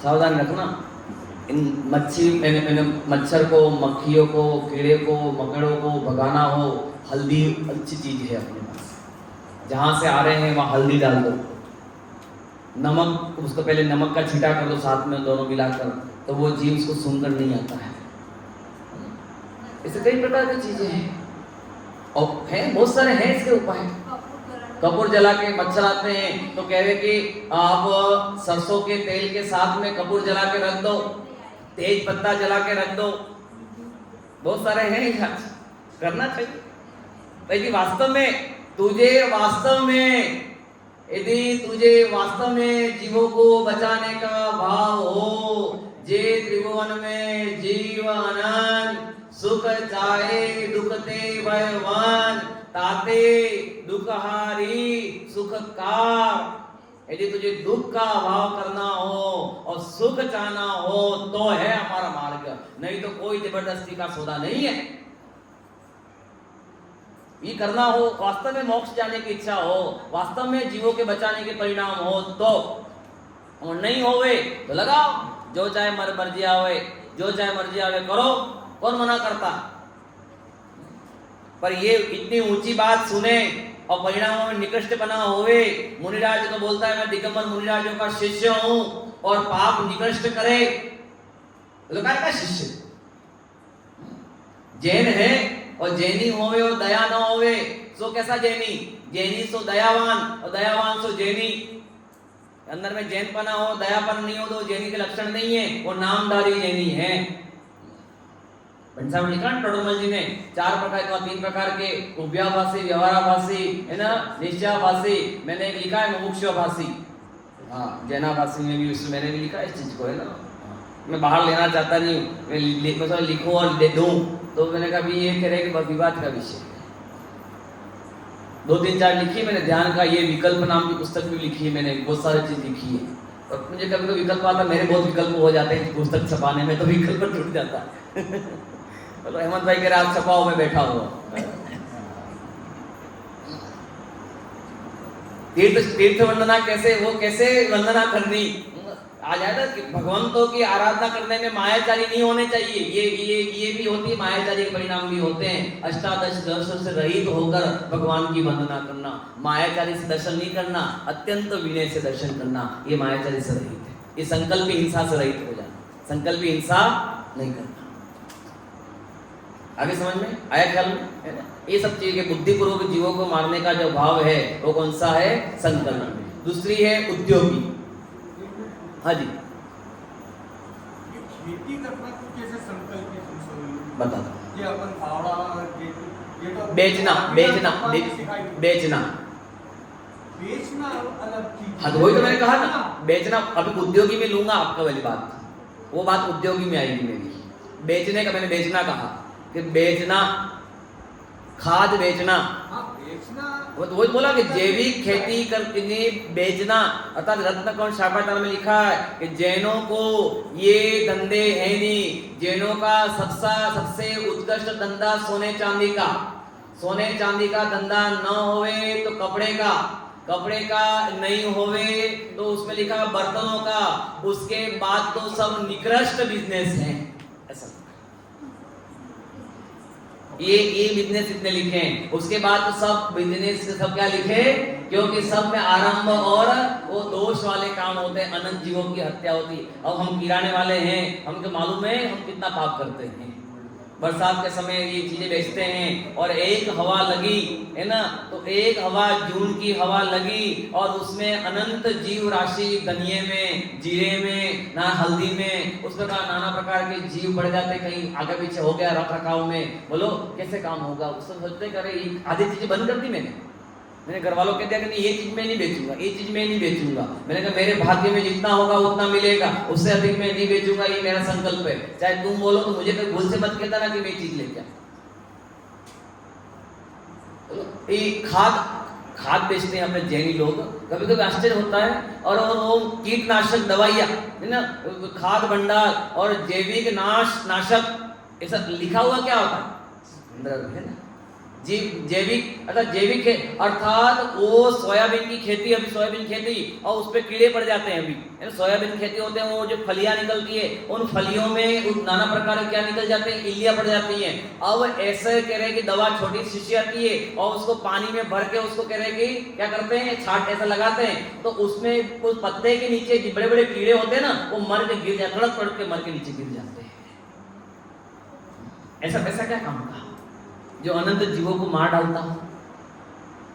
सावधान रखना। इन मच्छर को, मक्खियों को, कीड़े को, मकड़ों को भगाना हो, हल्दी अच्छी चीज है अपने पास। जहां से आ रहे हैं वहां हल्दी डाल दो, नमक, उसको पहले नमक का छींटा कर दो साथ में, दोनों मिलाकर, तो वो जीव उसको सूंघकर नहीं आता है। ऐसे कई प्रकार की चीजें हैं और हैं, बहुत सारे हैं इसके उपाय। कपूर जला के मच्छर आते हैं तो कह रहे कि आप सरसों के तेल के साथ में कपूर जला के रख दो, तेज पत्ता जला के रख दो, बहुत सारे हैं इलाज, करना चाहिए। लेकिन वास्तव में यदि तुझे वास्तव में जीवों को बचाने का भाव हो, जे त्रिभुवन में जीव अनंत, सुख चाहे दुख ते भयवान, ताते दुखहारी सुख का। यदि तुझे दुख का अभाव करना हो और सुख चाहना हो तो है हमारा मार्ग, नहीं तो कोई जबरदस्ती का सौदा नहीं है। ये करना हो, वास्तव में मोक्ष जाने की इच्छा हो, वास्तव में जीवों के बचाने के परिणाम हो तो, और नहीं होवे तो लगाओ, जो चाहे मर्जी आवे, जो चाहे मर्जी आवे करो, कौन मना करता? पर ये इतनी ऊंची बात सुने और परिणामों में निकृष्ट बना होवे। मुनिराज तो बोलता है मैं दिगंबर मुनिराजों का शिष्य हूं और पाप निकृष्ट करे तो काय का शिष्य? जैन है और जैनी होवे और दया न होवे सो कैसा जैनी? जैनी सो दयावान और दयावान सो जैनी। अंदर में जैनपना हो, दयापन नहीं हो तो जैनी के लक्षण नहीं है, वो नामधारी जैनी है। पंचांग में लिखा टोडरमल जी ने 4 प्रकार के 3 प्रकार के उभयाभासी, व्यवहाराभासी, है ना, निश्चयाभासी, मैंने एक लिखा है मुमुक्षुभासी। हाँ, जैनाभासी में भी उसमें मैंने भी लिखा इस चीज को, है ना। मैं बाहर लेना चाहता नहीं हूँ, मैं लिखूं और दे दूं, तो मैंने कहा ये कह रहे कि विवाद का विषय है। 2-3-4 लिखी मैंने ध्यान का, ये विकल्प नाम की पुस्तक भी लिखी है मैंने, बहुत सारी चीज लिखी है। और मुझे कभी कभी विकल्प आता, मेरे बहुत विकल्प हो जाते हैं पुस्तक छपाने में, तो विकल्प टूट जाता है। तो हेमंत भाई कह रहे आप छपाओ, मैं बैठा हुआ। तीर्थ वंदना कैसे, वो कैसे वंदना करनी आ जाता कि भगवंतों की आराधना करने में मायाचारी नहीं होने चाहिए। ये भी होती है, मायाचारी के परिणाम भी होते हैं। अष्टादश दर्शन से रहित होकर भगवान की वंदना करना, मायाचारी से दर्शन नहीं करना, अत्यंत विनय से दर्शन करना, ये मायाचारी से रहित है। ये संकल्प हिंसा से रहित हो जाना, संकल्प हिंसा नहीं करना। आगे समझ में आया ख्याल में? ये सब चीजें बुद्धिपूर्वक जीवों को मारने का जो भाव है वो कौन सा है? संकल्प। दूसरी है उद्योगी। हाँ जी, खेती करना तो कैसे संकल्प की बता दो। ये अपन फावड़ा ये तो बेचना बेचना बेचना बेचना अलग चीज। हाँ, तो वही तो मैंने कहा ना, बेचना। अभी उद्योगी में लूंगा आपका वाली बात, वो बात उद्योगी में आएगी मेरी। बेचने का मैंने बेचना कहा कि बेचना, खाद बेचना, वो तो वही बोला कि जैविक खेती करके बेचना, अर्थात रत्नकोण शाखाचार में लिखा है कि जैनों को ये धंधे है नहीं। जैनों का सबसे उत्कृष्ट धंधा सोने चांदी का, सोने चांदी का धंधा न होवे तो कपड़े का नहीं होवे तो उसमें लिखा बर्तनों का, उसके बाद तो सब निकृष्ट बिजनेस है। ऐसा ये बिजनेस इतने लिखे हैं, उसके बाद तो सब बिजनेस सब क्या लिखे, क्योंकि सब में आरंभ और वो दोष वाले काम होते हैं, अनंत जीवों की हत्या होती। अब हम किराने वाले हैं, हमको मालूम है हम कितना पाप करते हैं। बरसात के समय ये चीजें बेचते हैं और एक हवा लगी है ना, तो एक हवा, जून की हवा लगी और उसमें अनंत जीव राशि, धनिये में, जीरे में, ना हल्दी में, उस प्रकार नाना प्रकार के जीव बढ़ जाते। कहीं आगे पीछे हो गया रख रखाव में, बोलो कैसे काम होगा। उससे सोचते करे आधी चीजें बंद कर दी मैंने घर वालों को कह दिया कि नहीं ये चीज मैं नहीं बेचूंगा, ये चीज मैं नहीं बेचूंगा। मैंने कहा मेरे भाग्य में जितना होगा उतना मिलेगा, उससे अधिक मैं नहीं बेचूंगा, ये मेरा संकल्प है। चाहे तुम बोलो तो मुझे कोई भूल से मत कहता ना कि मैं चीज लेके खाद बेचते हैं अपने जैनी लोग। कभी कभी आश्चर्य होता है। और वो कीटनाशक दवाइयाँ है ना, खाद भंडार और जैविक नाशक, ऐसा लिखा हुआ क्या होता है ना, जैविक अर्थात वो सोयाबीन की खेती, अभी सोयाबीन खेती और उस पे कीड़े पड़ जाते हैं। अभी सोयाबीन खेती होते हैं, वो जो फलियां निकलती है उन फलियों में नाना प्रकार के क्या निकल जाते हैं, इल्लियां पड़ जाती हैं। अब ऐसे कह रहे कि दवा छोटी शीशी आती है और उसको पानी में भर के उसको कह रहे कि क्या करते हैं, छाट ऐसा लगाते हैं, तो उसमें उस पत्ते के नीचे जो बड़े बड़े कीड़े होते हैं ना, वो मर के गिर जाते, तड़क तड़क के मर के नीचे गिर जाते हैं। ऐसा क्या काम था जो अनंत जीवों को मार डालता हूं।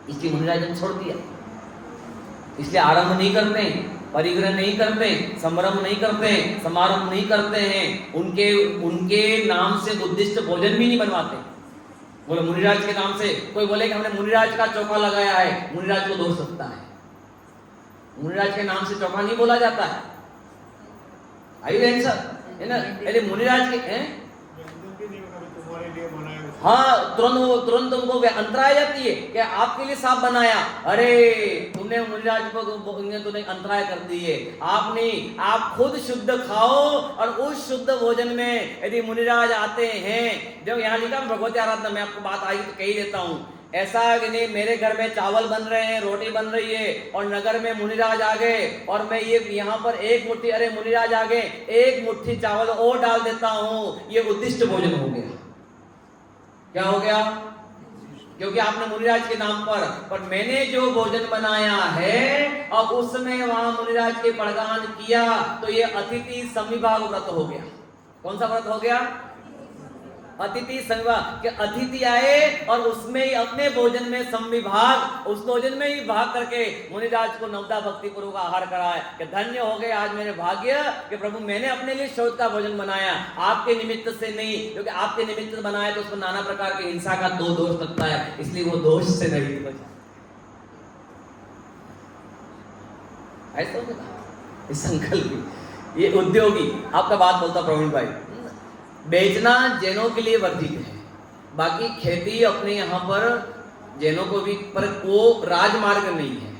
इसलिए मुनिराज ने छोड़ दिया। इसलिए आरंभ नहीं करते, परिग्रह नहीं करते, संभ्रम नहीं करते, समारंभ नहीं करते हैं। उनके नाम से उद्दिष्ट भोजन भी नहीं बनवाते। बोले मुनिराज के नाम से, कोई बोले कि हमने मुनिराज का चौका लगाया है, मुनिराज को धो सकता है। मुनिराज के नाम से चौका नहीं बोला जाता है। है ना, अरे मुनिराज के हैं, हाँ, तुरंत उनको अंतरा आ जाती है कि आपके लिए साफ बनाया। अरे तुमने मुनिराज को तूने अंतराय कर दिए। आप नहीं, आप खुद शुद्ध खाओ और उस शुद्ध भोजन में यदि मुनिराज आते हैं, जब यहाँ लिखा भगवती आराधना में आपको बात आई तो कह ही देता हूँ। ऐसा कि नहीं मेरे घर में चावल बन रहे हैं, रोटी बन रही है और नगर में मुनिराज आ गए और मैं ये यहाँ पर एक मुट्ठी, अरे मुनिराज आ गए, एक मुट्ठी चावल और डाल देता हूँ, ये उद्दिष्ट भोजन हो गया। क्या हो गया? क्योंकि आपने मुनिराज के नाम पर मैंने जो भोजन बनाया है और उसमें वहां मुनिराज के प्रदान किया, तो ये अतिथि समिभाव व्रत हो गया। कौन सा व्रत हो गया? अतिथि संविभाग के अतिथि आए और उसमें ही अपने भोजन में संविभाग, उस भोजन में ही भाग करके मुनिराज को नवदा भक्ति पूर्वक आहार कराए कि धन्य हो गए आज मेरे भाग्य कि प्रभु मैंने अपने लिए शौच का भोजन बनाया, आपके निमित्त से नहीं, क्योंकि आपके निमित्त बनाया तो उसको नाना प्रकार की हिंसा का दोष लगता है, इसलिए वो दोष से नहीं बचा। ऐसा होगा इस संकल्प, ये उद्योगी आपका बात बोलता प्रवीण भाई, बेचना जैनों के लिए वर्जित है, बाकी खेती अपने यहाँ पर जैनों को भी, पर वो राजमार्ग नहीं है।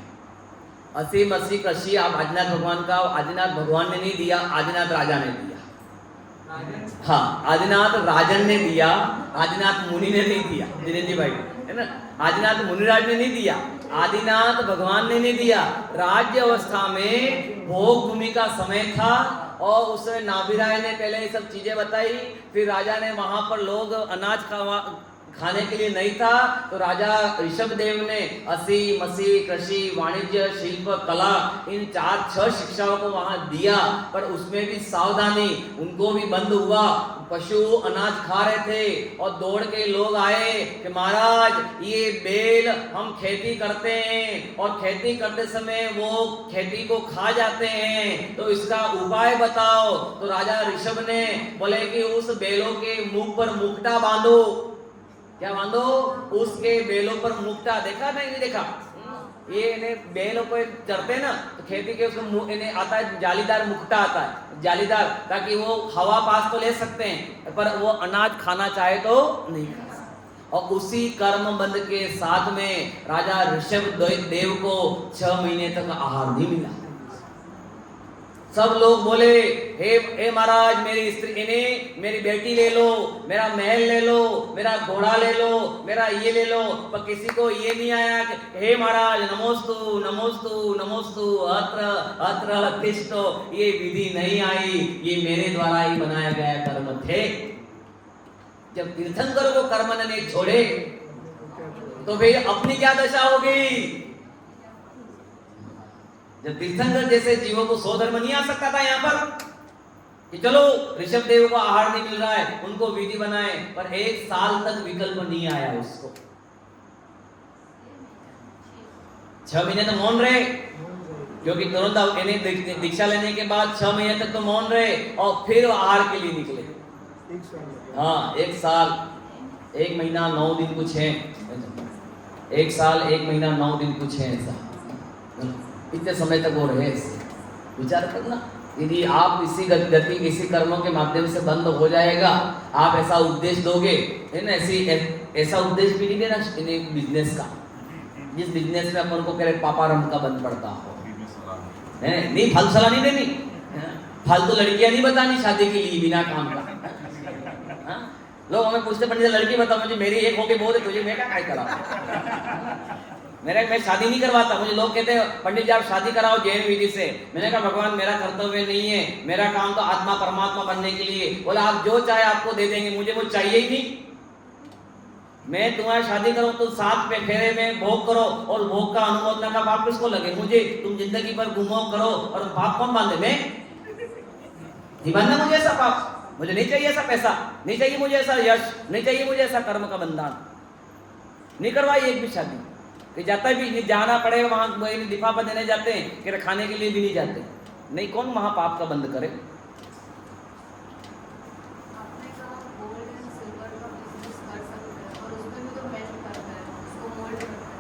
असी मसी कृषि आप आदिनाथ भगवान का, आदिनाथ भगवान ने नहीं दिया, आदिनाथ राजा ने दिया। हाँ, आदिनाथ राजन ने दिया, आदिनाथ मुनि ने नहीं दिया, जिनेन्द्र भाई है ना, आदिनाथ मुनिराज ने नहीं दिया, आदिनाथ भगवान ने नहीं दिया। राज्य अवस्था में भोग भूमि का समय था और उसमें नाभिराय ने पहले ये सब चीजें बताई, फिर राजा ने वहां पर लोग अनाज खाने के लिए नहीं था, तो राजा ऋषभदेव ने असी मसी कृषि वाणिज्य शिल्प कला इन 4-6 शिक्षाओं को वहां दिया, पर उसमें भी सावधानी, उनको भी बंद हुआ। पशु अनाज खा रहे थे और दौड़ के लोग आए कि महाराज ये बेल हम खेती करते हैं और खेती करते समय वो खेती को खा जाते हैं, तो इसका उपाय बताओ। तो राजा ऋषभ ने बोले कि उस बेलों के मुख पर मुक्टा बांधो। क्या बांधो? उसके बेलों पर मुक्टा। देखा नहीं देखा? ये इन्हें बेलों को चढ़ते ना तो खेती के उसको इन्हें आता है जालीदार मुक्टा आता है, जालीदार, ताकि वो हवा पास तो ले सकते हैं पर वो अनाज खाना चाहे तो नहीं खा सकते। और उसी कर्म बंध के साथ में राजा ऋषभ देव को 6 महीने तक आहार नहीं मिला। सब लोग बोले हे महाराज मेरी स्त्री, इन्हें मेरी बेटी ले लो, मेरा महल ले लो, मेरा घोड़ा ले लो, मेरा ये ले लो, पर किसी को ये नहीं आया कि हे महाराज नमोस्तु नमोस्तु नमोस्तु अत्र अत्र तिष्ठो। ये विधि नहीं आई, ये मेरे द्वारा ही बनाया गया कर्म थे। जब तीर्थंकर को कर्म ने छोड़े तो फिर अपनी क्या दशा होगी? जब तीर्थंकर जैसे जीवों को 100 धर्म नहीं आ सकता था यहाँ पर कि चलो ऋषभ देव को आहार नहीं मिल रहा है, उनको विधि बनाए, पर 1 साल तक विकल्प नहीं आया उसको। 6 महीने तो मौन रहे, क्योंकि तुरंत इन्हें दीक्षा लेने के बाद 6 महीने तक तो मौन रहे और फिर आहार के लिए निकले। हाँ, 1 साल 1 महीना 9 दिन कुछ है, 1 साल 1 महीना 9 दिन कुछ है, ऐसा इतने समय तक वो रहे। विचार करना, यदि आप इसी गति इसी कर्मों के माध्यम से बंद हो जाएगा, आप ऐसा उपदेश दोगे है ना, ऐसा उपदेश भी नहीं देना इन्हें बिजनेस का, जिस बिजनेस में अपन को कह रहे पापारम का बंद पड़ता हो, है नहीं, फालतू सलाह नहीं देनी, फालतू लड़कियां नहीं बतानी शादी के लिए बिना काम का। लोग हमें पूछते पंडित लड़की बताओ, मुझे मेरी एक होके बहुत है, तुझे मैं क्या करा, मैं शादी नहीं करवाता। मुझे लोग कहते हैं पंडित जी आप शादी कराओ जैन विधि से। मैंने कहा भगवान मेरा कर्तव्य नहीं है, मेरा काम तो आत्मा परमात्मा बनने के लिए। बोला आप जो चाहे आपको दे देंगे, मुझे वो चाहिए ही नहीं। मैं तुम्हारी शादी करूं तो 7 फेरे में भोग करो और भोग का अनुमोदना का पाप किसको लगे? मुझे। तुम जिंदगी भर घूमो करो और पाप कौन बांधे? मैं नहीं बांधना मुझे ऐसा पाप, मुझे नहीं चाहिए ऐसा पैसा, नहीं चाहिए मुझे ऐसा यश, नहीं चाहिए मुझे ऐसा कर्म का बंधन। नहीं करवाई एक भी शादी, कि जाता भी नहीं, जाना पड़ेगा वहां लिफाफा देने जाते हैं कि खाने के लिए भी नहीं जाते। नहीं, कौन महापाप का बंद करे?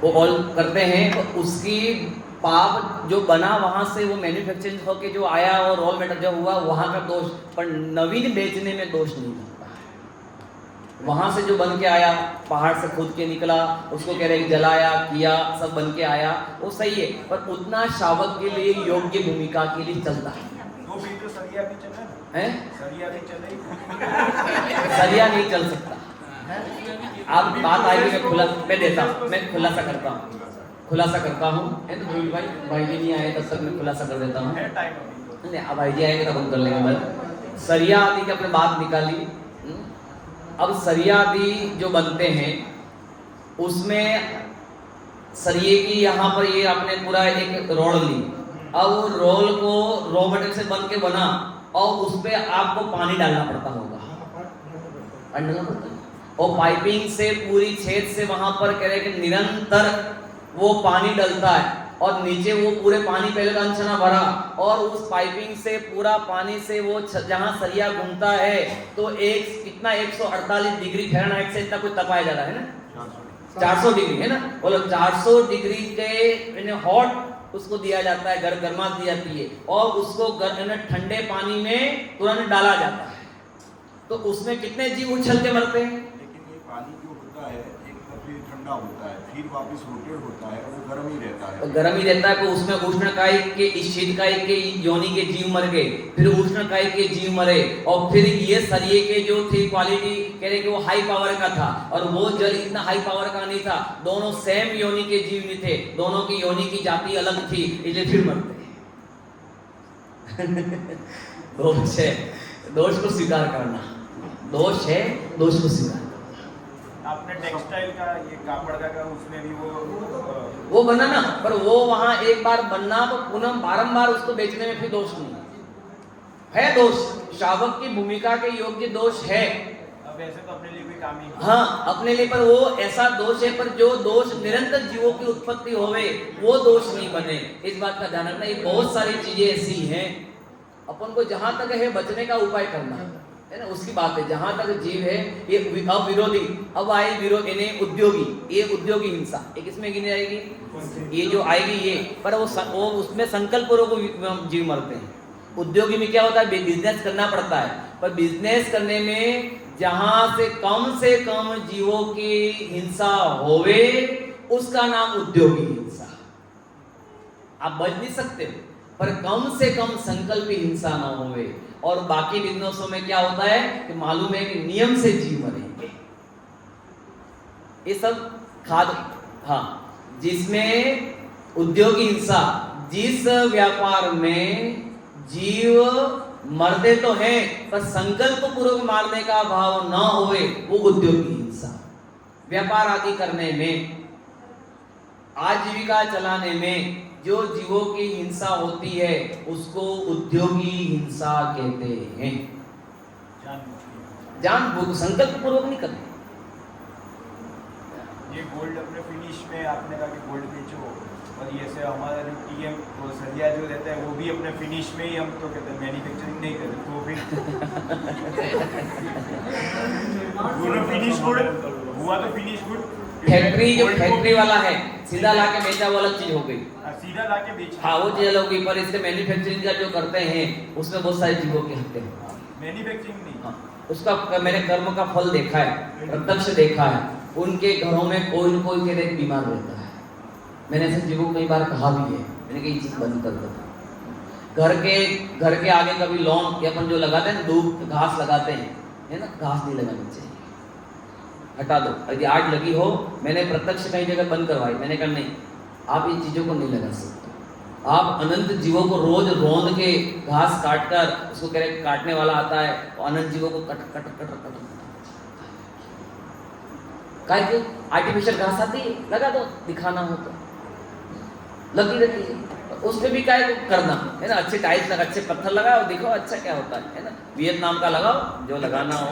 वो ऑल करते हैं तो उसकी पाप जो बना वहां से वो मैन्युफैक्चरिंग होके जो आया और रॉ मेटेरियल जो हुआ वहां का दोष, पर नवीन बेचने में दोष नहीं लगता। वहां से जो बन के आया, पहाड़ से खुद के निकला, उसको कह रहे जलाया किया, सब बन के आया, वो सही है, पर उतना शावक के लिए योग्य भूमिका के लिए चलता है। तो सरिया भी चले हैं? सरिया नहीं चले, सरिया नहीं चल सकता। आप बात आएगी मैं खुलासा करता हूँ, खुलासा करता हूँ। तो भाई जी नहीं आए तब तक मैं खुलासा कर देता हूँ। नहीं, अब भाई जी आएंगे तब हम कर लेंगे। बस सरिया आदि की अपने बात निकाली। अब सरिया आदि जो बनते हैं उसमें सरिये की यहाँ पर ये आपने पूरा एक रोल ली। अब रोल को रॉ मटेरियल से बन के बना और उस पर आपको पानी डालना पड़ता होगा। ऐड डालना पड़ता है। और पाइपिंग से पूरी छेद से वहां पर कह रहे कि निरंतर वो पानी डलता है और नीचे वो पूरे पानी पहले तो अनछना भरा और उस पाइपिंग से पूरा पानी से वो जहां सरिया घूमता है तो एक कितना 148 डिग्री फ़ारेनहाइट से इतना कुछ तपाया जा रहा है ना, 400 डिग्री है ना, बोलो 400 डिग्री के हॉट उसको दिया जाता है, गर्मा दी जाती है और उसको ठंडे पानी में तुरंत डाला जाता है। तो उसमें कितने जीव उछल के मरते हैं। लेकिन ये पानी जो होता है एक फिर ठंडा होता है, फिर वापस रोटेट होता है, वो गर्म ही रहता है। गर्म ही रहता है तो उसमें उष्णकायी के शीतकायी के योनि के जीव मर गए, फिर उष्णकायी के जीव मरे और फिर ये सरिये के जो थे क्वालिटी कह रहे कि वो हाई पावर का था और वो जल इतना हाई पावर का नहीं था, दोनों सेम योनि के जीव नहीं थे, दोनों की योनि की जाति अलग थी, इसलिए फिर मरते। दोष है, दोष को स्वीकार करना, दोष है, दोष को स्वीकार। आपने टेक्सटाइल का ये कापड़ का उसमें भी वो बना ना, पर वो वहां एक बार बनना तो पुनः बारंबार उसको बेचने में फिर दोष नहीं है। दोष श्रावक की भूमिका के योग्य दोष है। अब ऐसे तो अपने लिए भी काम ही है। हाँ अपने लिए, पर वो ऐसा दोष है पर जो दोष निरंतर जीवों की उत्पत्ति होवे वो दोष नहीं बने, इस बात का ध्यान रखना। ये बहुत सारी चीजें ऐसी हैं, अपन को जहां तक है बचने का उपाय करना है ना, उसकी बात है। जहां तक जीव है ये अविरोधी, अब आए विरोध इन्हें उद्योगी, ये उद्योगी हिंसा एक इसमें गिनी जाएगी, ये जो आएगी ये, पर वो उसमें संकल्प पूर्वक जीव मरते हैं। उद्योगी में क्या होता है, बिजनेस करना पड़ता है, पर बिजनेस करने में जहां से कम जीवों की हिंसा होवे उसका नाम उद्योगी हिंसा। आप बच नहीं सकते पर कम से कम संकल्पी हिंसा ना होवे। और बाकी बिजनेसों में क्या होता है कि मालूम है कि नियम से जीव मरेंगे, ये सब खाद। हाँ, जिसमें उद्योगी हिंसा, जिस व्यापार में जीव मरते तो हैं पर संकल्प पूर्वक मारने का भाव न होवे वो उद्योगी हिंसा। व्यापार आदि करने में, आजीविका चलाने में जो जीवों की हिंसा होती है उसको उद्योगी हिंसा कहते हैं। जानबूझ संकल्प पूर्वक नहीं करते। ये गोल्ड अपने फिनिश में आपने कहा कि गोल्ड बेचो, और ये से हमारा जो टीएम वो सरिया जो रहता है वो भी अपने फिनिश में ही हम तो कहते हैं, मैन्युफैक्चरिंग नहीं करते तो फिर फिनिश गुड हुआ तो फिनिश गुड। फैक्ट्री जो फैक्ट्री वाला है सीधा लाके बेचा वो अलग चीज हो गई, सीधा लाके बेच, हाँ वो चीज अलग हो गई। पर इससे मैन्युफैक्चरिंग का जो करते हैं उसमें बहुत सारे जीवों की हत्या है। मैन्युफैक्चरिंग नहीं, हाँ, उसका मैंने कर्म का फल देखा है, प्रत्यक्ष देखा है। उनके घरों में कोई न कोई के एक बीमार रहता है। मैंने ऐसे जीवों को कई बार कहा भी है, मैंने कहा ये चीज बंद कर दो। घर के आगे कभी लॉन या अपन जो लगाते हैं दूब घास लगाते हैं है ना, घास नहीं लगानी चाहिए, हटा दो। यदि आग लगी हो, मैंने प्रत्यक्ष कई जगह बंद करवाई, मैंने कहा नहीं आप इन चीजों को नहीं लगा सकते। आप अनंत जीवों को रोज रोंद के घास काट कर उसको कह रहे काटने वाला आता है और अनंत जीवों को कट कट कट कट काहे आर्टिफिशियल घास आती है, लगा दो, दिखाना हो तो लगी रहती है, उसमें भी क्या करना है ना, अच्छे टाइल्स लगा, अच्छे पत्थर लगाओ, दिखो अच्छा क्या होता है ना, वियतनाम का लगाओ जो लगाना हो।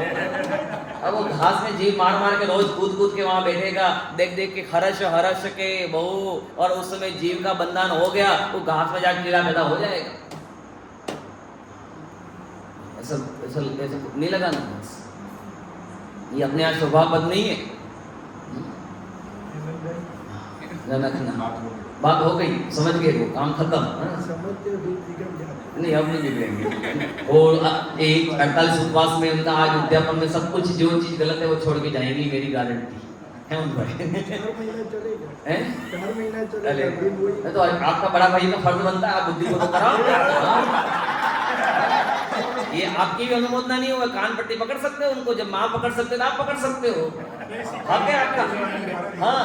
अब वो घास में जीव मार मार के रोज कूद कूद के वहां बैठेगा, देख देख के हर्ष हर्ष के बहु, और उस समय जीव का बंधन हो गया, वो घास में जाकर कीड़ा पैदा हो जाएगा। ऐसा ऐसा नहीं लगाना, ये अपने यहाँ शोभापद नहीं है। बात हो गई, समझ गए, वो काम खत्म। नहीं अब नहीं बिगड़ेंगे। और 48 उपवास में उनका आज उद्यापन में सब कुछ जो चीज गलत है वो छोड़ के जाएंगी, मेरी गारंटी है उन भाई। 4 महीना चलेगा। तो आपका बड़ा भाई का फर्ज बनता है, आप बुद्धि को तो कराओ। ये आपकी भी अनुमोदना नहीं होगा, कान पट्टी पकड़ सकते हो उनको, जब माँ पकड़ सकते हो तो आप पकड़ सकते हो, हक है आपका। हाँ,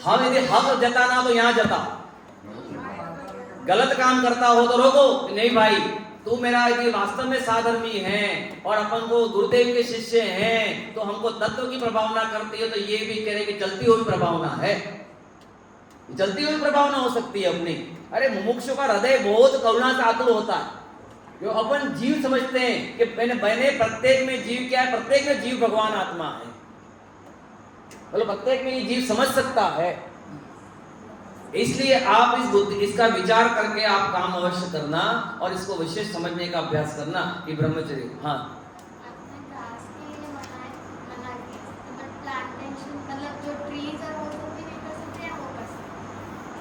हम यदि हक जताना तो यहाँ जता, गलत काम करता हो तो रोको, नहीं भाई तू मेरा यदि वास्तव में साधर्मी है और अपन को गुरुदेव के शिष्य हैं तो हमको तत्व की प्रभावना करती है, तो ये भी कह रहे कि चलती हुई प्रभावना है, चलती हुई प्रभावना हो सकती है अपनी। अरे मुमुक्षु का हृदय बहुत करुणा से आतुर होता है, जो अपन जीव समझते हैं कि मैंने प्रत्येक में जीव क्या है, प्रत्येक में जीव भगवान आत्मा है, बोलो प्रत्येक में ये जीव समझ सकता है। इसलिए आप इसका विचार करके आप काम अवश्य करना और इसको विशेष समझने का अभ्यास करना कि ब्रह्मचर्य। हाँ,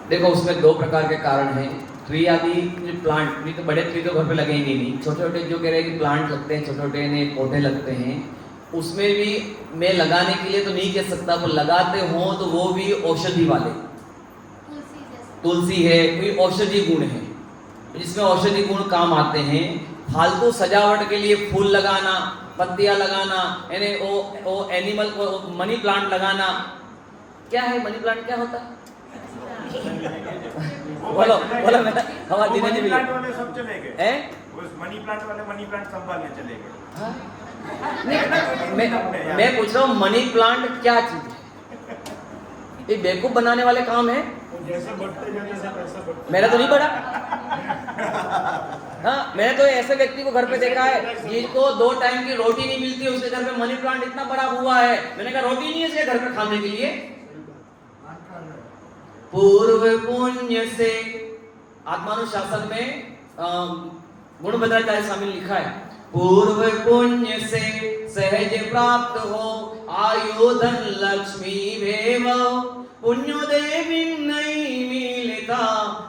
देखो उसमें दो प्रकार के कारण हैं। ट्री आदि प्लांट, ट्री तो बड़े ट्री तो घर पे लगेंगे नहीं, छोटे छोटे जो कह रहे हैं कि प्लांट लगते हैं, छोटे छोटे ने पौधे लगते हैं, उसमें भी मैं लगाने के लिए तो नहीं कह सकता, वो लगाते हो तो वो भी औषधि वाले, तुलसी है, कोई औषधि गुण है जिसमें औषधि गुण काम आते हैं। फालतू सजावट के लिए फूल लगाना, पत्तियां लगाना, यानी वो एनिमल मनी प्लांट लगाना, क्या है मनी प्लांट, क्या होता है? बोलो बोलो, हमारे दिनेश जी प्लांट वाले सब चले गए हैं, वो मनी प्लांट वाले मनी प्लांट संभालने चले गए। हाँ? नहीं, मैं पूछ रहा हूँ मनी प्लांट क्या चीज है? ये बेवकूफ बनाने वाले काम है। जैसे बढ़ते जाने से पैसा बढ़ता, मेरा तो नहीं बढ़ा। हाँ, मैंने तो ऐसे व्यक्ति को घर पे देखा है जिसको 2 टाइम की रोटी नहीं मिलती, उसके घर पे मनी प्लांट इतना बड़ा हुआ है। मैंने कहा रोटी नहीं है इसके घर पे खाने के लिए। पूर्व पुण्य से आत्मानुशासन में गुणभद्राचार्य स्वामी ने लिखा है, पूर्व पुण्य से सहज प्राप्त हो आयुधन लक्ष्मी भेव, पुण्यो देवी नहीं मिलता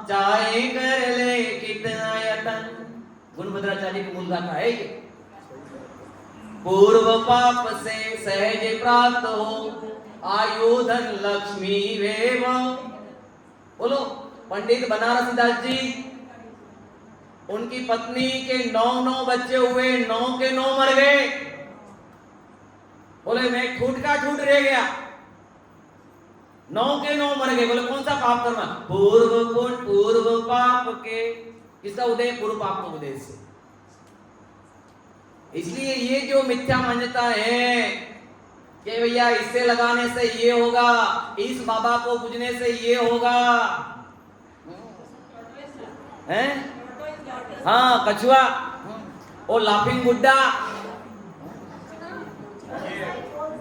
चाहे कर ले कितना यतन। गुणभद्राचार्य की मूल गाथा है ये। पूर्व पाप से सहज प्राप्त हो आयुधन लक्ष्मी भेव। बोलो, पंडित बनारस दास जी, उनकी पत्नी के 9 बच्चे हुए, 9 के 9 मर गए। बोले मैं ठूठ का ठूठ रह गया, 9 के 9 मर गए। बोले कौन सा पाप करना? पूर्व पाप के, किसका उदय? पूर्व पाप के उदय से। इसलिए ये जो मिथ्या मान्यता है कि भैया इससे लगाने से ये होगा, इस बाबा को पूजने से ये होगा, हैं? हाँ, कछुआ, वो लाफिंग बुड्ढा,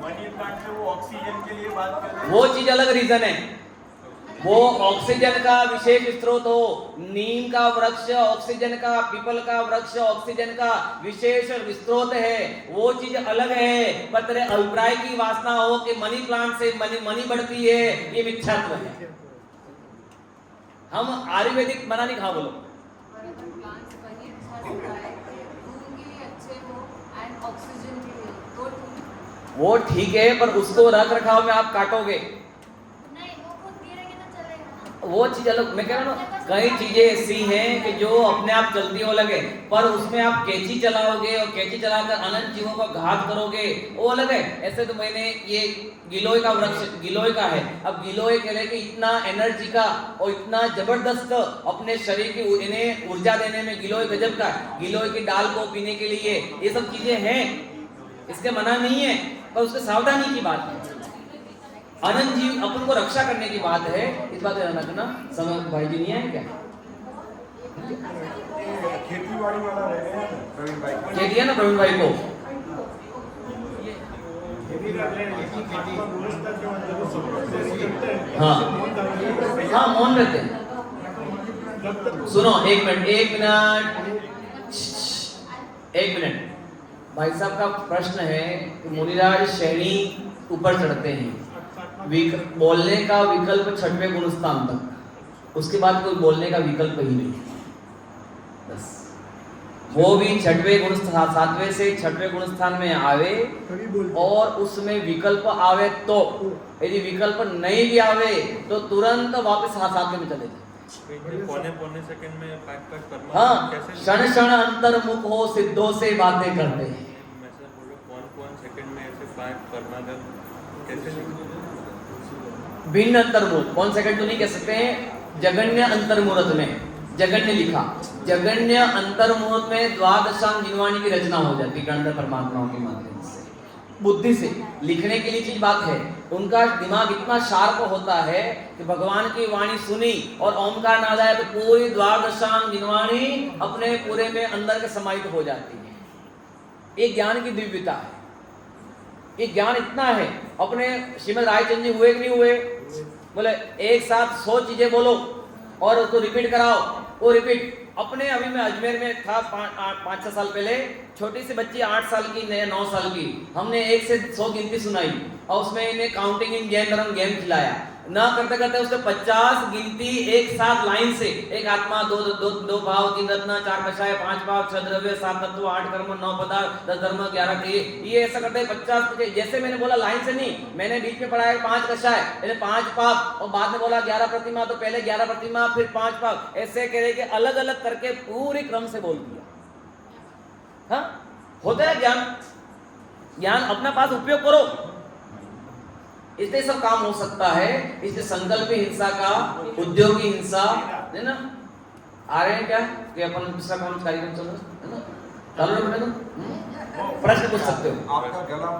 मनी प्लांट से वो ऑक्सीजन के लिए बात कर रहे हैं। वो चीज अलग रीजन है। वो ऑक्सीजन का विशेष स्रोत हो, नीम का वृक्ष ऑक्सीजन का, पीपल का वृक्ष ऑक्सीजन का विशेष स्रोत है, वो चीज अलग है। पर तेरे अभिप्राय की वासना हो कि मनी प्लांट से मनी बढ़ती है, ये मिथ्यात्व है। हम आयुर्वेदिक मना नहीं खा, बोलो वो ठीक है, पर उसको रख रखाव में आप काटोगे, वो चीज अलग। मैं कह रहा हूँ कई चीजें ऐसी हैं कि जो अपने आप चलती हो लगे, पर उसमें आप कैंची चलाओगे और कैंची चलाकर अनंत जीवों का घात करोगे, वो अलग है। ऐसे तो मैंने ये गिलोय का वृक्ष, गिलोय का है, अब गिलोय कह रहे कि इतना एनर्जी का और इतना जबरदस्त अपने शरीर की इन्हें ऊर्जा देने में गिलोय गजब का, गिलोय की डाल को पीने के लिए ये सब चीजें हैं, इसके मना नहीं है, पर उसके सावधानी की बात है। अनंत जीव अपन को रक्षा करने की बात है, इस बात ध्यान रखना। समय भाई जी नहीं आए क्या? खेतीबाड़ी वाला रह गया ना प्रवीण भाई, कह दिया ना प्रवीण भाई को। हाँ हाँ, मौन रहते हैं। सुनो, एक मिनट। भाई साहब का प्रश्न है कि मुनिराज श्रेणी ऊपर चढ़ते हैं, बोलने का विकल्प 6वें गुणस्थान तक, उसके बाद कोई बोलने का विकल्प ही नहीं, बस वो भी 6वें गुणस्थान, 7वें से 6वें गुणस्थान में आवे और उसमें विकल्प आवे तो, यदि विकल्प नहीं भी आवे तो तुरंत वापस 7वें में चले जाए। पौने सेकंड में पैक करना। हाँ, क्षण क्षण अंतर्मुख हो सिद्धों से बातें करते हैं। मैं सर बोलो कौन सेकंड में ऐसे पैक करना कैसे? भिन्न अंतर्मुख, कौन सेकंड तो नहीं कह सकते हैं, जगन्य अंतर्मुहूर्त में, जगन्य लिखा, जगन्य अंतर्मुहूर्त में द्वादशांग जिनवाणी की रचना हो जाती है गणधर परमात्माओं के माध्यम से, बुद्धि से लिखने के लिए चीज बात है, उनका दिमाग इतना शार्प होता है कि भगवान की वाणी सुनी और ओमकार नाद आया तो पूरी द्वादशांग गिनवाणी अपने पूरे में अंदर के समाहित हो जाती है। ये ज्ञान की दिव्यता है। ये ज्ञान इतना है। अपने श्रीमद रायचंद जी हुए कि नहीं हुए? बोले एक साथ 100 चीजें बोलो और उसको रिपीट कराओ। वो रिपीट अपने अभी मैं अजमेर में था 5-6 साल पहले, छोटी सी बच्ची 8 साल की 9 साल की, हमने 1 से 100 गिनती सुनाई और उसमें इन्हें काउंटिंग इन गेम खिलाया। ना करते करते उसने 50 गिनती एक साथ लाइन से, एक आत्मा, दो भाव, 3 रत्न, 4 कषाय, 5 पाप, 6 द्रव्य, 7 तत्व, 8 कर्म, 9 पदार्थ, 10 धर्म, 11 क्रिया, ये ऐसा करते 50। जैसे मैंने बोला लाइन से नहीं, मैंने बीच में पढ़ा है 5 कषाय, पहले 5 पाप और बाद में बोला 11 प्रतिमा, तो पहले 11 प्रतिमा फिर 5 पाप, ऐसे कह रहे कि अलग अलग करके पूरी क्रम से बोल दिया। हाँ, होता है ज्ञान अपना पास उपयोग करो, इसलिए सब काम हो सकता है। इसलिए संकल्पी हिंसा का, उद्योगी हिंसा है ना, आ रहे हैं क्या कि अपन दूसरा काम कार्यक्रम चल रहा है ना, चालू रखने दो, प्रश्न पूछ सकते हो। आपका गला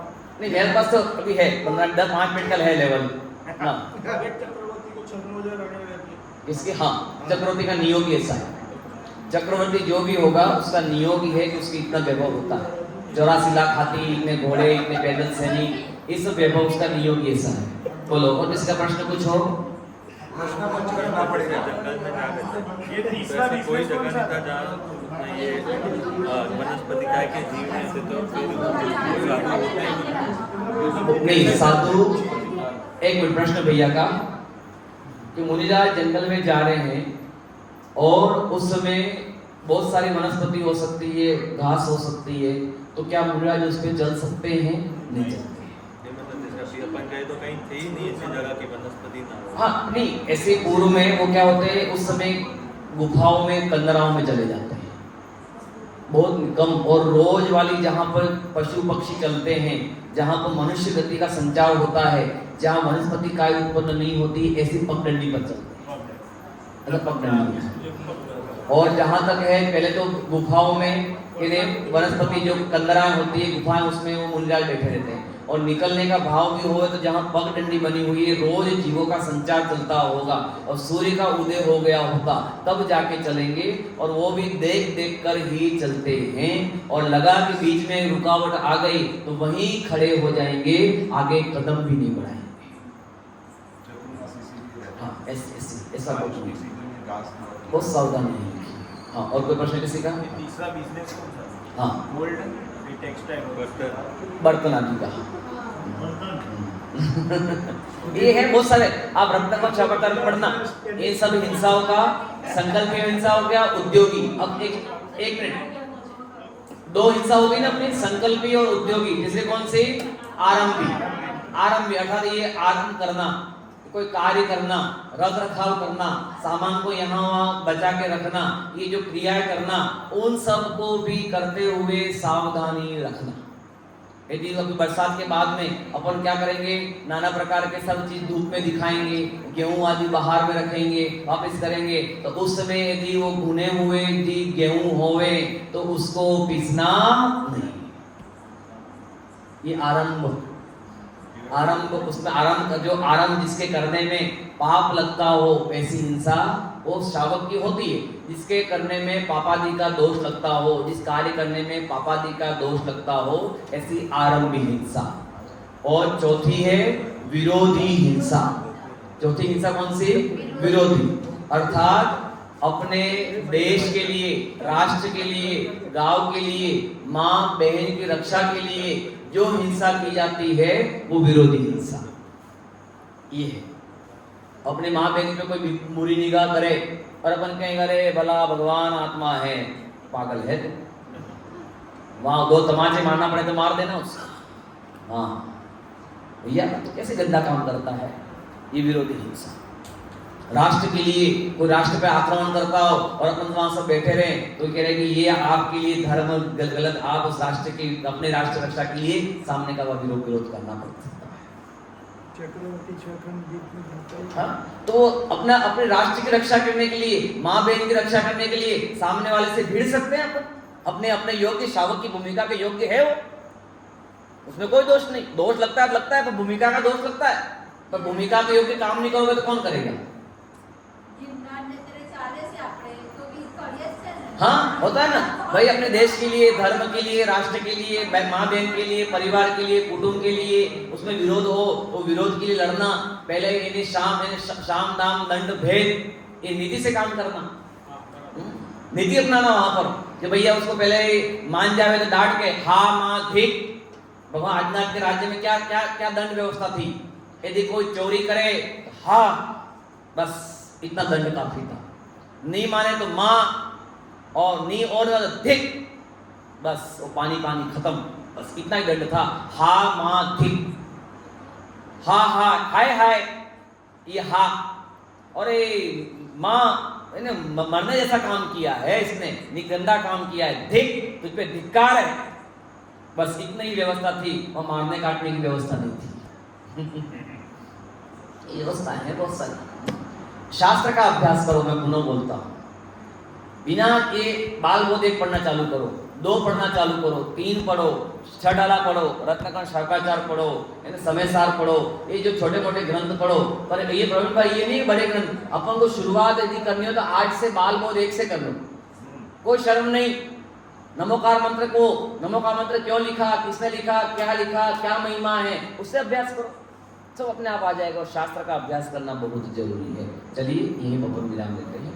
नहीं मेरे पास तो अभी है 15-5 मिनट का है लेवल ना। इसके हाँ, चक्रवर्ती का नियोग ही ऐसा है। चक्रवर्ती जो भी होगा उसका नियोग ही है कि उसकी इतना वैभव होता है। 84 लाख हाथी, इतने घोड़े, इतने पैदल सैनिक, इस वैभव उसका नियोग ऐसा है। बोलो और किसका प्रश्न कुछ हो? प्रश्न मंच करना पड़ेगा। ये तीसरा कोई जगह नहीं था जहाँ ये वनस्पति काय के जीव में से तो फिर नहीं साधु, एक मिनट प्रश्न भैया का कि मुनिराज जंगल में जा रहे हैं और उस समय बहुत सारी वनस्पति हो सकती है, घास हो सकती है, तो क्या मुनिराज उस पर चल सकते हैं? नहीं चलते। अपन गए तो कहीं थे ही नहीं ऐसी जगह की वनस्पति ना हो। हाँ नहीं, ऐसे पूर्व में वो क्या होते हैं, उस समय गुफाओं में, कंदराओं में चले जाते हैं बहुत कम, और रोज वाली जहाँ पर पशु पक्षी चलते हैं, जहाँ पर मनुष्य गति का संचार होता है, जहाँ वनस्पति काय उत्पन्न नहीं होती, ऐसी पगडंडी पर चलते हैं, पगडंडी। और जहाँ तक है पहले तो गुफाओं में वनस्पति जो कंदराएं होती है गुफाएं, उसमें वो मुनिराज बैठे रहते हैं। और निकलने का भाव भी हो तो जहाँ पगडंडी बनी हुई है, रोज जीवों का संचार चलता होगा और सूर्य का उदय हो गया होता तब जाके चलेंगे, और वो भी देख देख कर ही चलते हैं। और लगा कि बीच में रुकावट आ गई तो वहीं खड़े हो जाएंगे, आगे कदम भी नहीं बढ़ाएंगे। हाँ ऐसा बहुत सावधानी है। हाँ और कोई प्रश्न किसी का? तीसरा बिजनेस कौन सा? हाँ गोल्ड, टेक्सटाइल, बर्तन आदि का ये है बहुत सारे। आप रत्न को चौपटर में पढ़ना, ये सब हिंसाओं का, संकल्प हिंसा हो गया, उद्योगी। अब एक मिनट, 2 हिंसा हो गई ना अपनी, संकल्पी और उद्योगी। जैसे कौन सी? आरंभी अर्थात ये आरंभ करना, कोई कार्य करना, रख रखाव करना, सामान को यहाँ वहाँ बचा के रखना, ये जो क्रियाएं करना, उन सब को भी करते हुए सावधानी रखना। यदि अभी बरसात के बाद में अपन क्या करेंगे, नाना प्रकार के सब चीज धूप में दिखाएंगे, गेहूं आदि बाहर में रखेंगे, वापस करेंगे, तो उस समय यदि वो भुने हुए यदि गेहूं होवे तो उसको पीसना नहीं। ये आरंभ उसमें आरंभ, जो आरंभ जिसके करने में पाप लगता हो, ऐसी हिंसा वो शावक की होती है। जिसके करने में पापादि का दोष लगता हो, जिस कार्य करने में पापादि का दोष लगता हो, ऐसी आरंभी हिंसा। और चौथी है विरोधी हिंसा। चौथी हिंसा कौन सी? विरोधी, अर्थात अपने देश के लिए, राष्ट्र के लिए, गांव के लिए, माँ बहन की रक्षा के लिए जो हिंसा की जाती है वो विरोधी हिंसा। ये है अपने माँ बहन पे कोई बुरी निगाह करे और अपन कहें अरे भला भगवान आत्मा है, पागल है तो वहां 2 तमाचे मारना पड़े तो मार देना उसको। हाँ भैया तो कैसे गंदा काम करता है, ये विरोधी हिंसा। राष्ट्र के लिए कोई राष्ट्र पे आक्रमण करता हो और अपन वहां सब बैठे रहे तो कह रहे कि ये आपके लिए धर्म गलत, आप उस राष्ट्र की, अपने राष्ट्र रक्षा के लिए सामने का विरोध करना पड़ता है। हाँ? तो अपने राष्ट्र की रक्षा करने के लिए, माँ बहन की रक्षा करने के लिए सामने वाले से भिड़ सकते हैं अपन? अपने योग्य शावक की भूमिका के योग्य है वो? उसमें कोई दोष नहीं, दोष लगता है पर भूमिका का दोष लगता है, पर भूमिका के योग्य काम नहीं करोगे तो कौन करेगा? हाँ, होता है ना भाई, अपने देश के लिए, धर्म के लिए, राष्ट्र के लिए, माँ बहन के लिए, परिवार के लिए, कुटुंब के लिए, उसमें विरोध हो वो विरोध के लिए लड़ना, पहले इन्हें शाम दाम दंड भेद, ये नीति से काम करना, नीति अपनाना वहां पर कि भैया उसको पहले मान जावे तो डांट के हा माँ धिक। भगवान आदिनाथ के राज्य में क्या क्या क्या दंड व्यवस्था थी? यदि कोई चोरी करे तो हा, बस इतना दंड काफी था, नहीं माने तो माँ, और नहीं और धिक, बस वो पानी खत्म, बस इतना ही दंड था। हा माँ धिक, हा हा हाय हाय, ये हा, और माँ ने मरने जैसा काम किया है, इसने निगंदा काम किया है, धिक, तुझ पे धिक्कार है, बस इतनी ही व्यवस्था थी, और मारने काटने की व्यवस्था नहीं थी। ये व्यवस्था है बहुत सारी। शास्त्र का अभ्यास करो, मैं पुनः बोलता हूं, बिना के बाल बोध 1 पढ़ना चालू करो, 2 पढ़ना चालू करो, 3 पढ़ो, छठाला पढ़ो, रत्नकण शाकाचार पढ़ो, समय सार पढ़ो, ये जो छोटे मोटे ग्रंथ पढ़ो। पर ये प्रवीण भाई ये नहीं बड़े ग्रंथ, अपन को शुरुआत यदि करनी हो तो आज से बाल बोध 1 से कर लो, कोई शर्म नहीं। नमोकार मंत्र को, नमोकार मंत्र क्यों लिखा, किसने लिखा, क्या महिमा है, उससे अभ्यास करो, सब अपने आप आ जाएगा। और शास्त्र का अभ्यास करना बहुत जरूरी है। चलिए यही पर विराम देते हैं।